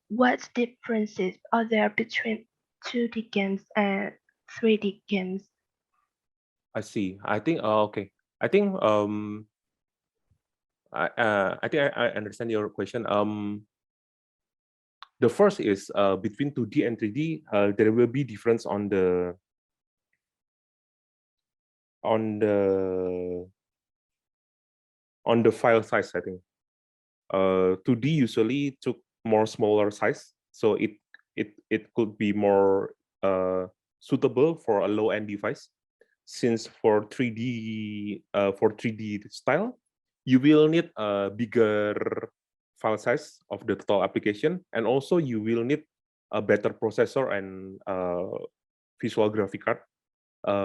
What differences are there between 2D games and 3D games? I see. I think okay. I think I understand your question. The first is between 2D and 3D, there will be difference on the file size, I think. 2D usually took more smaller size, so it could be more suitable for a low-end device. Since for 3D style, you will need a bigger file size of the total application, and also you will need a better processor and visual graphic card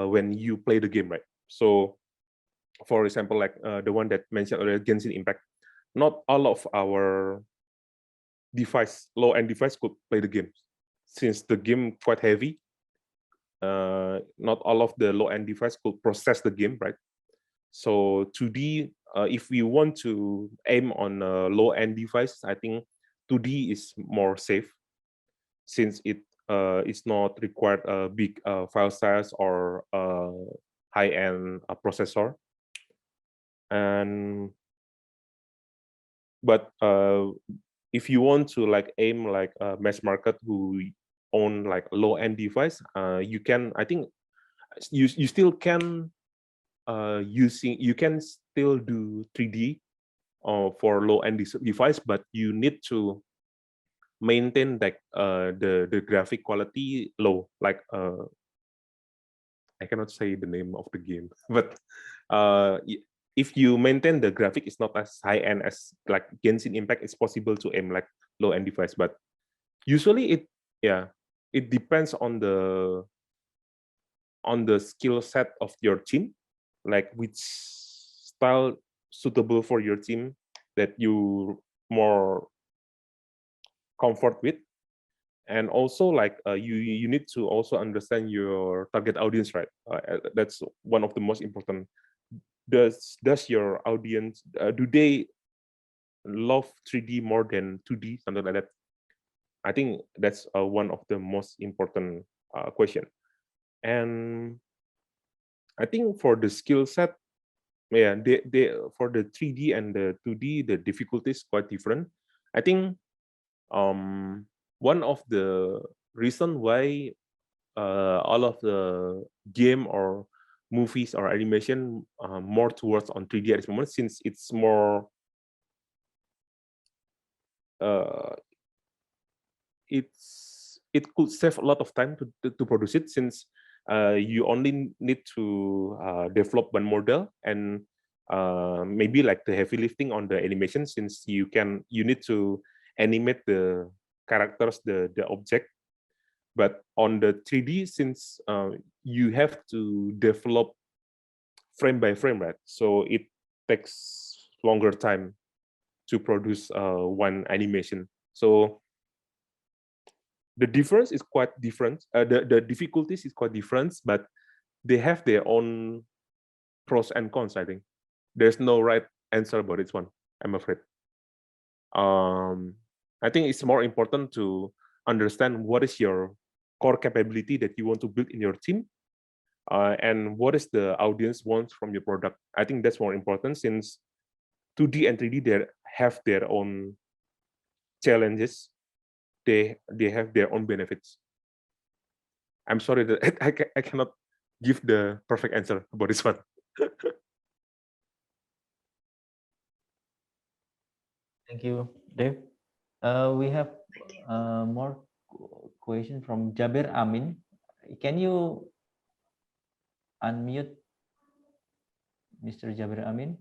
when you play the game, right? So, for example, like the one that mentioned earlier, Genshin Impact, not all of our low-end device could play the game, since the game quite heavy. Not all of the low-end device could process the game, right? So 2D, if we want to aim on a low-end device, I think 2D is more safe, since it is not required a big file size or high-end processor. And but if you want to like aim like a mass market who own like low-end device, you can, I think you still can you can still do 3D for low-end device, but you need to maintain like the graphic quality low, like I cannot say the name of the game, but if you maintain the graphic is not as high end as like Genshin Impact, it's possible to aim like low end device. But usually it depends on the skill set of your team, like which style suitable for your team that you more comfort with. And also like you need to also understand your target audience, right? That's one of the most important. Does your audience do they love 3D more than 2D, something like that? I think that's one of the most important question. And I think for the skill set, yeah, they for the 3D and the 2D, the difficulty is quite different. I think one of the reason why all of the game or movies or animation more towards on 3D at this moment, since it's more it could save a lot of time to produce it, since you only need to develop one model, and maybe like the heavy lifting on the animation, since you need to animate the characters, the object. But on the 3D, since you have to develop frame by frame, right? So it takes longer time to produce one animation. So the difference is quite different. The difficulties is quite different, but they have their own pros and cons, I think. There's no right answer about this one, I'm afraid. I think it's more important to understand what is your core capability that you want to build in your team, and what is the audience wants from your product. I think that's more important, since 2D and 3D they have their own challenges. They have their own benefits. I'm sorry that I cannot give the perfect answer about this one. Thank you, Dave. We have more question from Jabir Amin. Can you unmute Mr. Jabir Amin?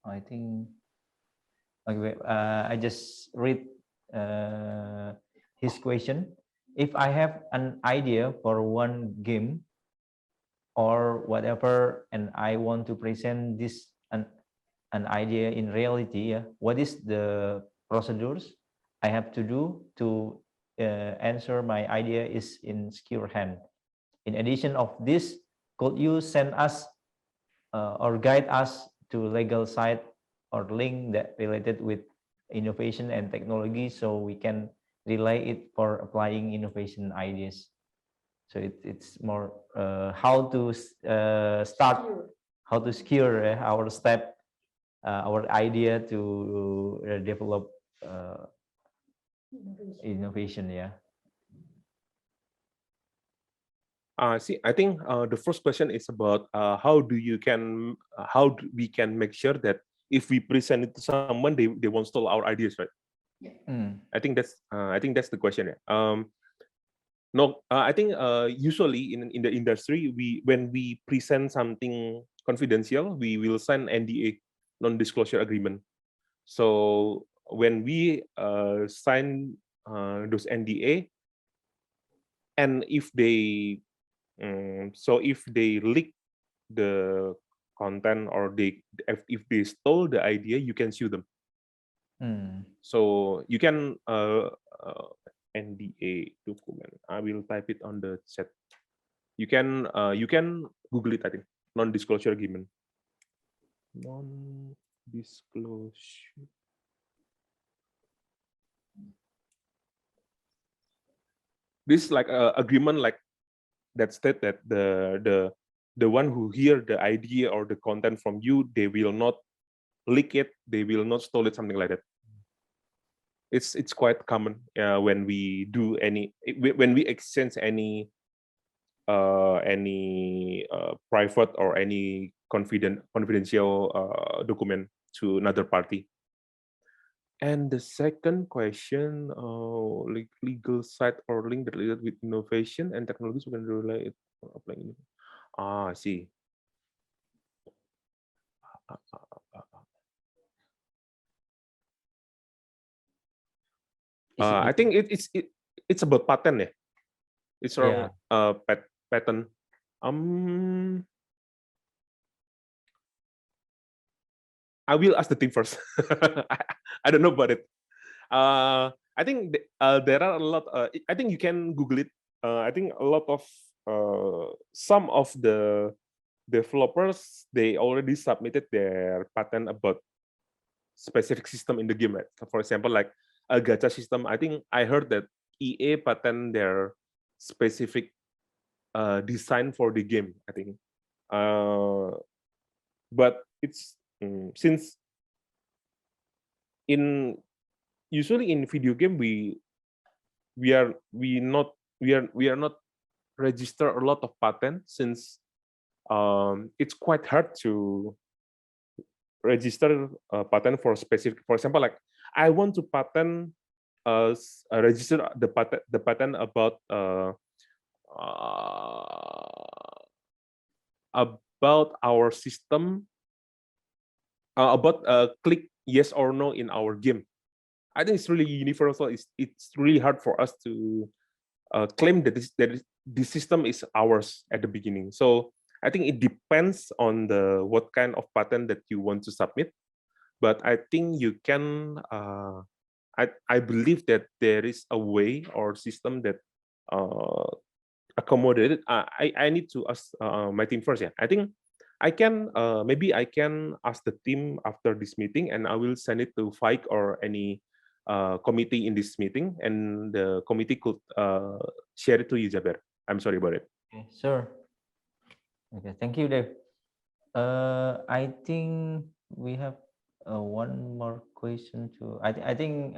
I think okay. I just read his question. If I have an idea for one game or whatever, and I want to present this an idea in reality, what is the procedures I have to do to ensure my idea is in secure hand? In addition of this, could you send us or guide us to legal site or link that related with innovation and technology, so we can relay it for applying innovation ideas? So it's more how to start, how to secure our step, our idea to develop innovation. Yeah. See, I think the first question is about how we can make sure that if we present it to someone, they won't steal our ideas, right? I think that's the question. Yeah. No, I think usually in the industry, when we present something confidential, we will sign NDA, non-disclosure agreement. So when we sign those NDA, and if they leak the content, or if they stole the idea, you can sue them. So you can NDA document. I will type it on the chat. You can Google it. I think non-disclosure agreement. Non-disclosure. This is like a agreement like that state that the one who hear the idea or the content from you, they will not leak it, they will not steal it, something like that. It's quite common when we do when we exchange any private or any confidential document to another party. And the second question, legal site or link that related with innovation and technologies we can relate applying. I see. I think it's about patent, yeah. It's around patent. I will ask the team first. I don't know about it. I think there are a lot. I think you can Google it. I think a lot of some of the developers, they already submitted their patent about specific system in the game. Right? For example, like a gacha system. I think I heard that EA patent their specific design for the game. I think, but it's since usually in video game we are not register a lot of patent, since it's quite hard to register a patent for specific. For example, like I want to patent register the patent about our system, about click yes or no in our game. I think it's really universal. It's really hard for us to claim that this system is ours at the beginning. So I think it depends on what kind of patent that you want to submit. But I think you can. I believe that there is a way or system that accommodated. I need to ask my team first. Yeah, I think I can maybe I can ask the team after this meeting, and I will send it to FIC or any committee in this meeting, and the committee could share it to you, Jaber. I'm sorry about it. Okay, sure. Okay, thank you, Dave. I think we have one more question to. I think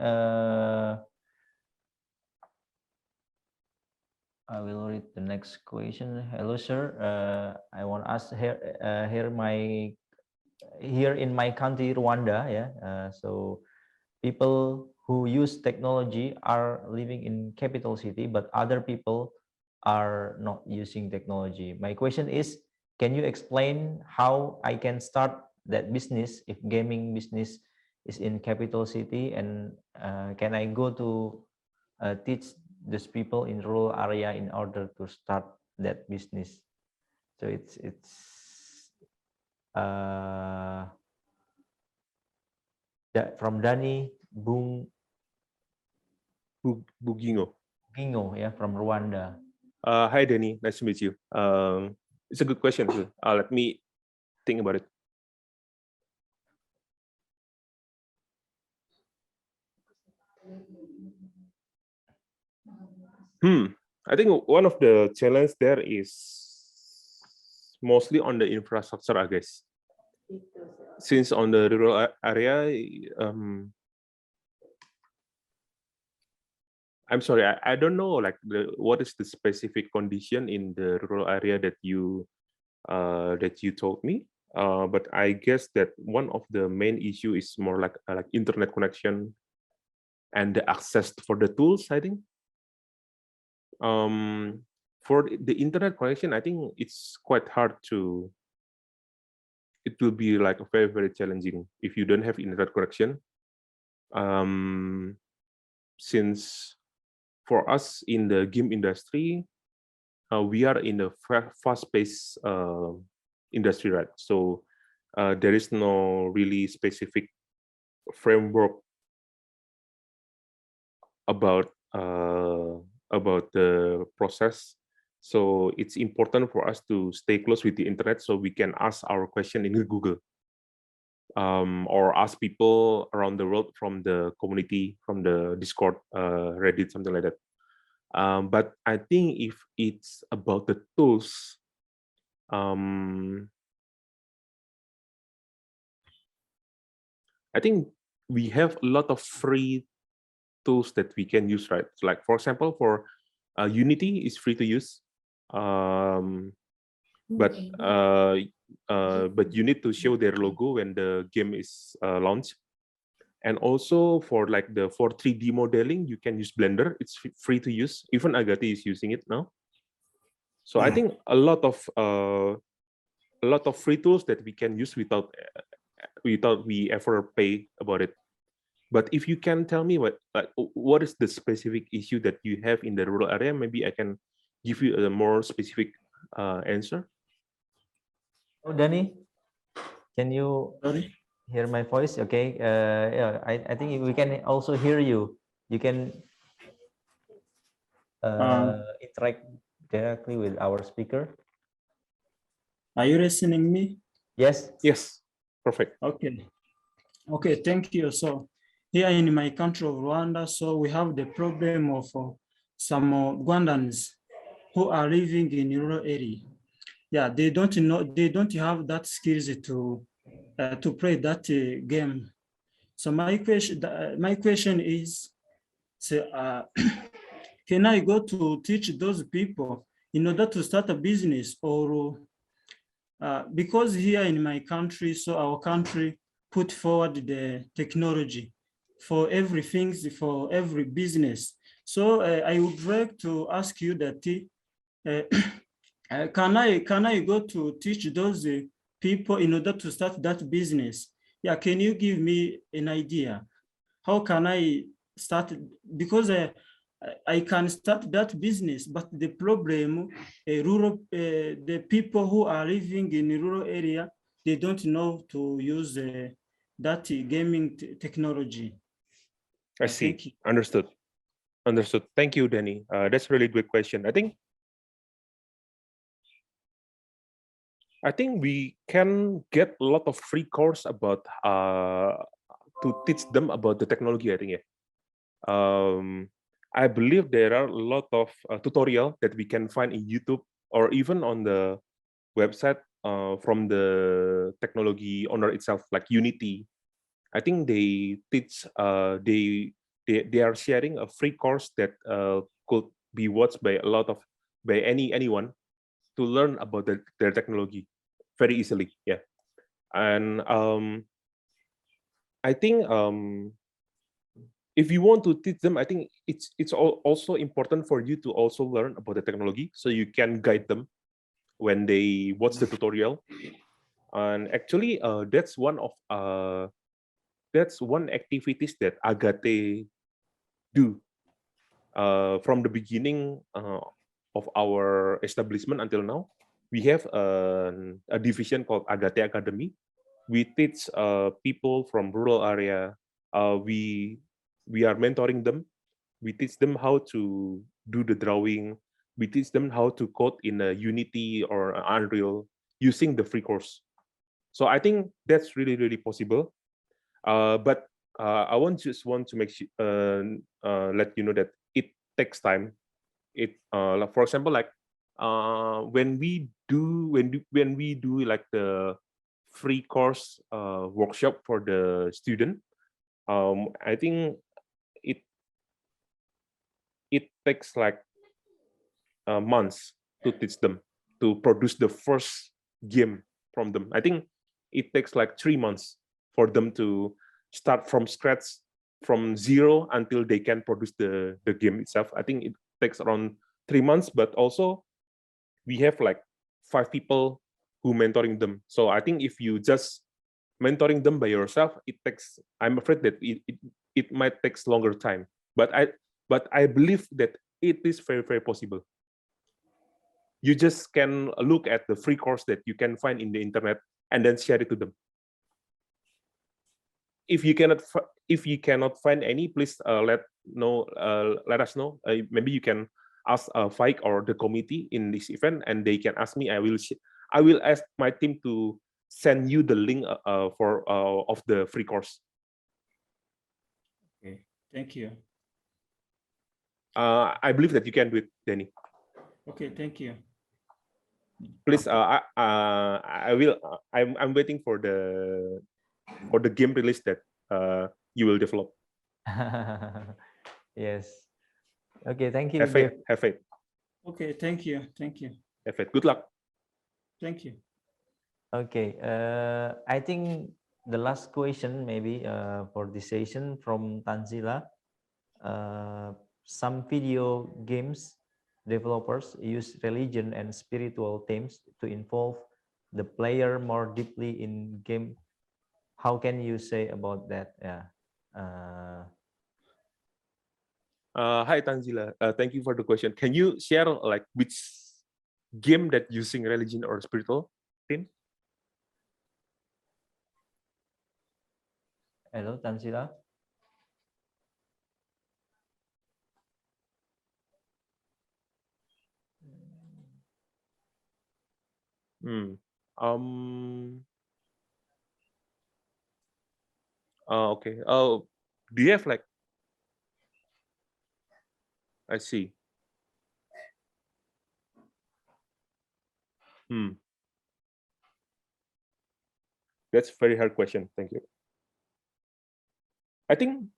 I will read the next question. Hello, sir. I want to ask here in my country, Rwanda. Yeah. So people who use technology are living in capital city, but other people are not using technology. My question is, can you explain how I can start that business if gaming business is in capital city, and can I go to teach these people in rural area in order to start that business? So it's from Dani Bugingo. Yeah, from Rwanda. Hi, Danny. Nice to meet you. It's a good question too. Let me think about it. I think one of the challenge there is mostly on the infrastructure, I guess. Since on the rural area, I'm sorry, I don't know like what is the specific condition in the rural area that you told me. But I guess that one of the main issue is more like internet connection and the access for the tools, I think. For the internet connection, I think it's quite hard to, it will be like very, very challenging if you don't have internet connection. Since for us in the game industry, we are in a fast-paced industry, right? So there is no really specific framework about the process. So it's important for us to stay close with the internet so we can ask our question in Google, or ask people around the world from the community, from the Discord, Reddit, something like that. But I think if it's about the tools, I think we have a lot of free tools that we can use, right? So like, for example, for Unity is free to use, but you need to show their logo when the game is launched. And also for like for 3D modeling, you can use Blender. It's free to use. Even Agate is using it now. So I think a lot of free tools that we can use without we ever pay about it. But if you can tell me what is the specific issue that you have in the rural area, maybe I can give you a more specific answer. Oh, Danny, can you Sorry? hear my voice? Okay. Yeah, I think we can also hear you. You can interact directly with our speaker. Are you listening me? Yes. Yes. Perfect. Okay. Okay, thank you. So here in my country of Rwanda, so we have the problem of some Rwandans who are living in rural area. Yeah, they don't have that skills to play that game. So my question is, so, can I go to teach those people in order to start a business, or because here in my country, so our country put forward the technology for everything, for every business. So I would like to ask you that, can I go to teach those people in order to start that business? Yeah, can you give me an idea? How can I start? Because I can start that business, but the problem, the people who are living in a rural area, they don't know to use that gaming technology. I see. Understood. Understood. Thank you, Danny. That's a really good question. I think we can get a lot of free course about to teach them about the technology. I think, yeah. I believe there are a lot of tutorial that we can find in YouTube or even on the website from the technology owner itself, like Unity. I think they teach. They are sharing a free course that could be watched by anyone to learn about their technology very easily. Yeah, and I think if you want to teach them, I think it's also important for you to also learn about the technology so you can guide them when they watch the tutorial. And actually, that's one activities that Agate do from the beginning of our establishment until now. We have a division called Agate Academy. We teach people from rural area. We are mentoring them. We teach them how to do the drawing. We teach them how to code in a Unity or Unreal using the free course. So I think that's really, really possible. But I just want to let you know that it takes time. For example, like when we do like the free course workshop for the student, I think it takes like months to teach them to produce the first game from them. I think it takes like 3 months for them to start from scratch, from zero until they can produce the game itself. I think it takes around 3 months, but also we have like 5 people who mentoring them. So I think if you just mentoring them by yourself, it takes, I'm afraid that it might take longer time. But I believe that it is very, very possible. You just can look at the free course that you can find in the internet and then share it to them. If you cannot find any, please let us know. Maybe you can ask Faik or the committee in this event, and they can ask me. I will ask my team to send you the link of the free course. Okay, thank you. I believe that you can do it, Danny. Okay, thank you. Please, I'm waiting for the game release that you will develop. Yes. Okay, thank you. Have faith. Have faith. Okay, thank you. Thank you. Have faith. Good luck. Thank you. Okay, I think the last question maybe for this session from Tanzila. Some video games developers use religion and spiritual themes to involve the player more deeply in game. How can you say about that? Yeah. Hi Tanzila. Thank you for the question. Can you share like which game that using religion or spiritual theme? Hello, Tanzila. Okay. Oh, do you have like? I see. That's a very hard question. Thank you. I think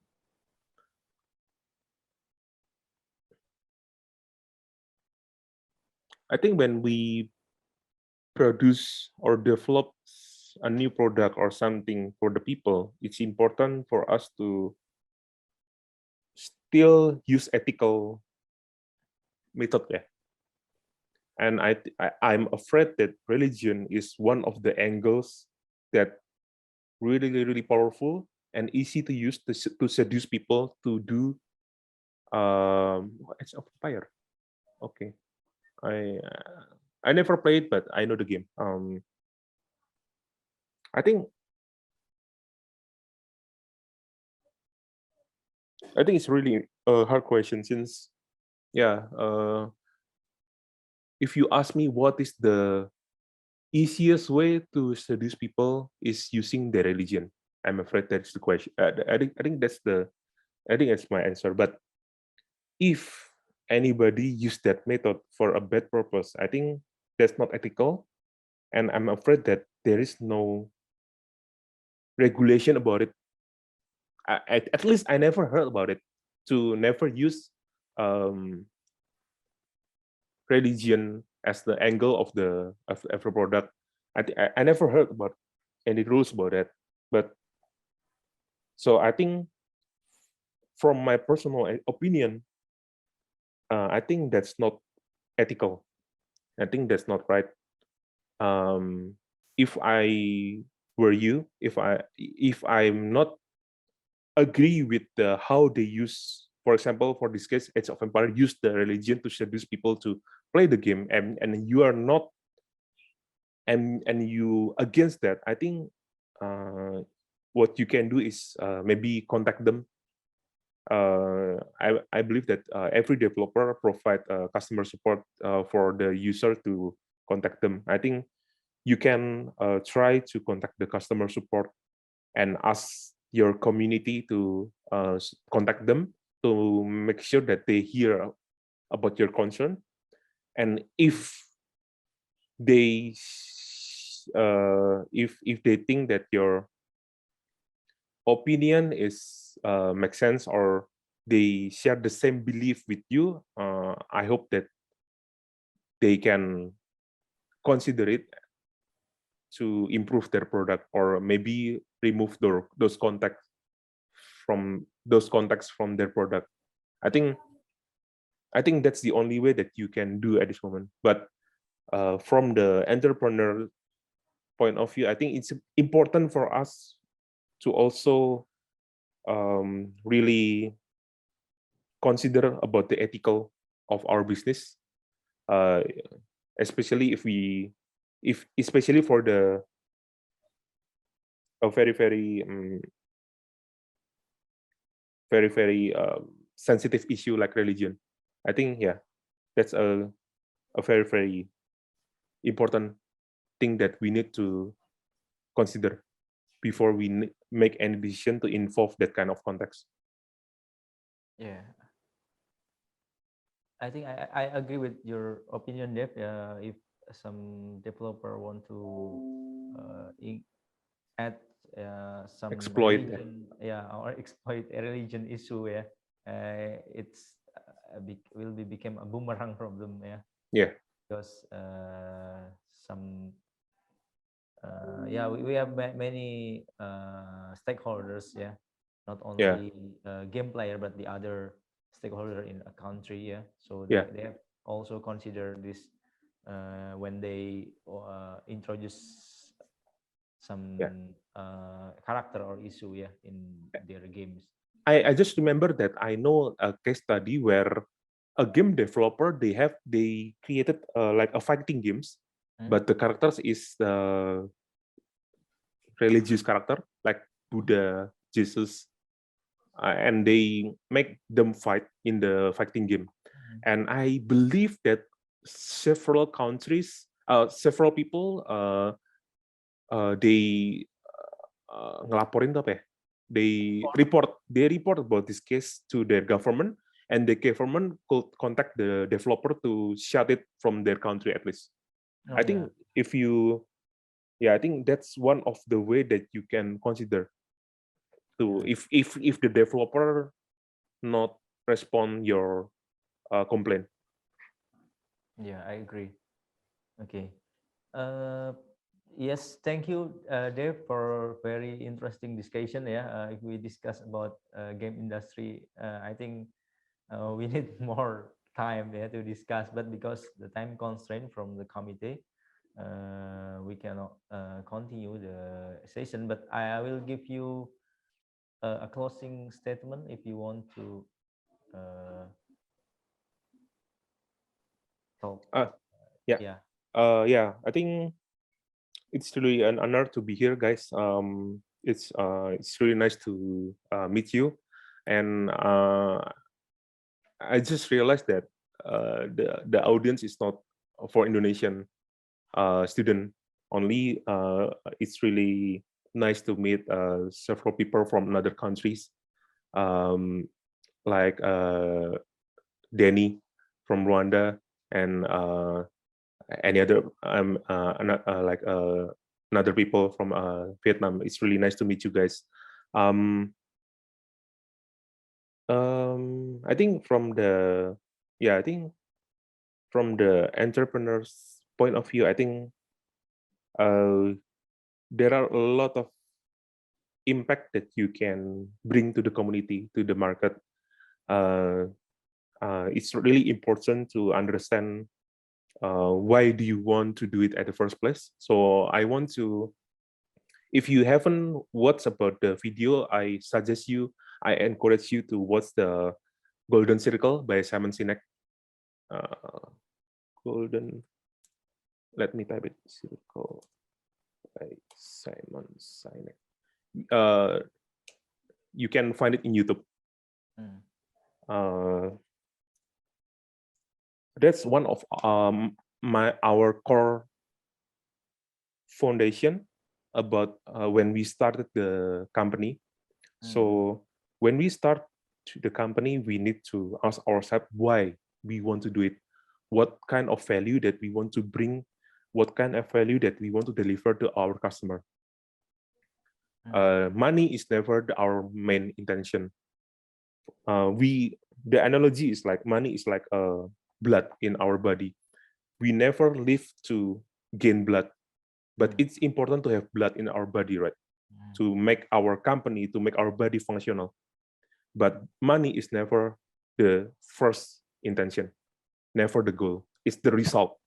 when we produce or develop a new product or something for the people, it's important for us to still use ethical method. Yeah. And I'm afraid that religion is one of the angles that really powerful and easy to use to seduce people to do Edge of Fire. Okay, I never played, but I know the game. I think it's really a hard question, since if you ask me what is the easiest way to seduce people is using the religion. I'm afraid that's the question. I think that's my answer. But if anybody use that method for a bad purpose, I think that's not ethical, and I'm afraid that there is no regulation about it. At least I never heard about it, to never use religion as the angle of the product. I never heard about any rules about that. But so I think, from my personal opinion, I think that's not ethical. I think that's not right. If I were you, if I'm not agree with how they use, for example, for this case, Age of Empire use the religion to seduce people to play the game, and you are not, and you against that, I think what you can do is maybe contact them. I believe that every developer provide customer support for the user to contact them. I think you can try to contact the customer support and ask your community to contact them to make sure that they hear about your concern. And if they if they think that your opinion is makes sense, or they share the same belief with you, I hope that they can consider it to improve their product, or maybe remove those contacts from their product. I think that's the only way that you can do at this moment. But from the entrepreneur point of view, I think it's important for us to also really consider about the ethical of our business, especially especially for the a very very sensitive issue like religion. I think, yeah, that's a very important thing that we need to consider before we make any decision to involve that kind of context. Yeah, I think I agree with your opinion, Dev. If some developer want to add some Exploit, religion, or exploit a religion issue, it's will become a boomerang problem, yeah, because some we have many stakeholders, not yeah, only game player but the other stakeholder in a country, so yeah, they have also consider this when they introduce some yeah. character or issue, in their games. I just remember that I know a case study where a game developer, they created like a fighting games, but the characters is religious character like Buddha, Jesus, and they make them fight in the fighting game. And I believe that several countries, several people, they ngelaporin tuh apa ya? They report about this case to their government, and the government could contact the developer to shut it from their country at least. I think if you, I think that's one of the way that you can consider to if the developer not respond your complaint. Yeah, I agree. Okay. Yes, thank you, Dave, for very interesting discussion. If we discuss about game industry, I think we need more time to discuss, but because the time constraint from the committee, we cannot continue the session. But I will give you a closing statement if you want to talk. Yeah. I think it's really an honor to be here, guys. It's really nice to meet you, and I just realized that the audience is not for Indonesian student only. It's really nice to meet several people from other countries, like Danny from Rwanda, and any other like another people from Vietnam. It's really nice to meet you guys. I think from the entrepreneur's point of view, I think there are a lot of impact that you can bring to the community, to the market. It's really important to understand why do you want to do it at the first place. So I want to, if you haven't watched about the video, I encourage you to watch the Golden Circle by Simon Sinek. Golden, let me type it, Circle by Simon Sinek. You can find it in YouTube. That's one of our core foundation about when we started the company. So when we start the company, we need to ask ourselves why we want to do it, what kind of value that we want to bring, what kind of value that we want to deliver to our customer. Money is never our main intention. the analogy is like money is like blood in our body. We never live to gain blood, but it's important to have blood in our body, right? To make our company, to make our body functional. But money is never the first intention, never the goal. It's the result.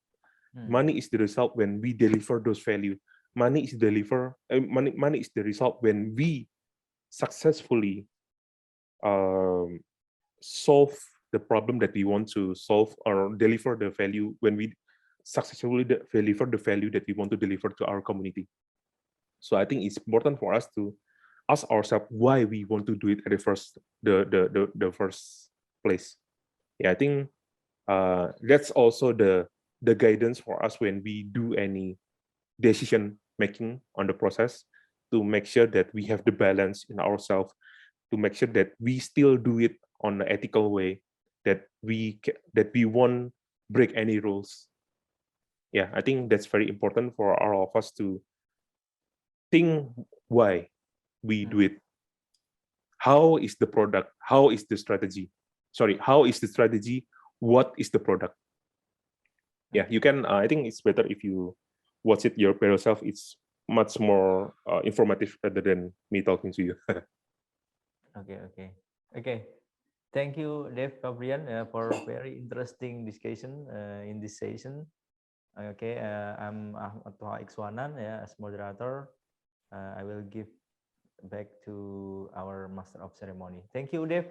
Money is the result when we deliver those value. Money is money is the result when we successfully solve the problem that we want to solve, or deliver the value when we successfully deliver the value that we want to deliver to our community. So I think it's important for us to ask ourselves why we want to do it at the first place. Yeah, I think that's also the guidance for us when we do any decision making on the process, to make sure that we have the balance in ourselves, to make sure that we still do it on an ethical way, that we won't break any rules. Yeah, I think that's very important for all of us to think why we do it. How is the product? How is the strategy? Sorry, how is the strategy? What is the product? Yeah, you can. I think it's better if you watch it by yourself. It's much more informative rather than me talking to you. Okay. Thank you, Dave, Fabrian, for very interesting discussion in this session. Okay, I'm Atma Ikswanan, as moderator. I will give back to our master of ceremony. Thank you, Dave.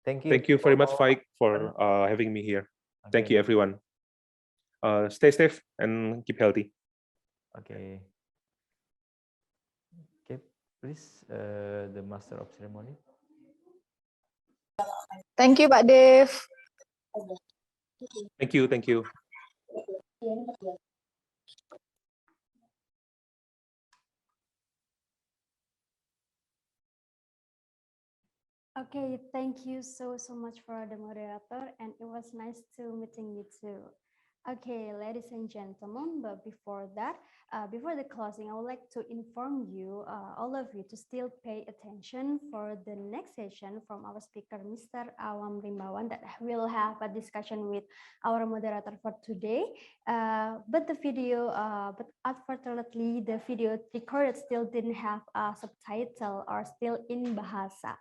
Thank you. Thank you very much, Faik, for having me here. Thank you, everyone. Stay safe and keep healthy. Okay. Okay, please, the master of ceremony. Thank you, Pak Dev. Thank you. Thank you. Okay, thank you so much for the moderator, and it was nice to meeting you too. Okay, ladies and gentlemen, but before that, before the closing, I would like to inform you, all of you, to still pay attention for the next session from our speaker, Mr. Awam Rimbawan, that will have a discussion with our moderator for today. But the video, but unfortunately, the video recorded still didn't have a subtitle or still in Bahasa.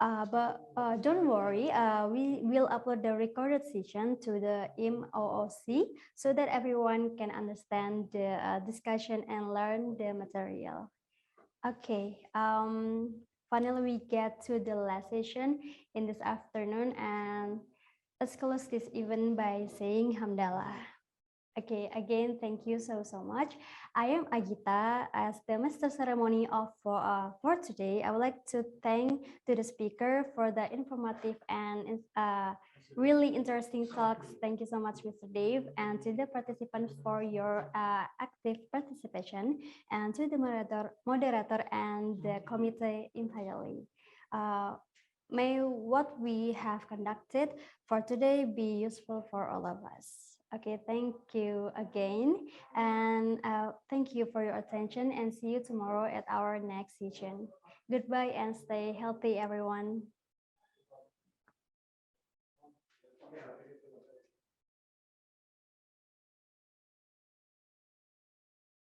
But don't worry, we will upload the recorded session to the IMOOC so that everyone can understand the discussion and learn the material. Okay, finally we get to the last session in this afternoon, and let's close this event by saying Hamdallah. Okay, again, thank you so much. I am Agita as the master ceremony of for today. I would like to thank to the speaker for the informative and really interesting talks. Thank you so much, Mr. Dave, and to the participants for your active participation, and to the moderator and the committee entirely. May what we have conducted for today be useful for all of us. Okay, thank you again, and thank you for your attention, and see you tomorrow at our next session. Goodbye and stay healthy, everyone.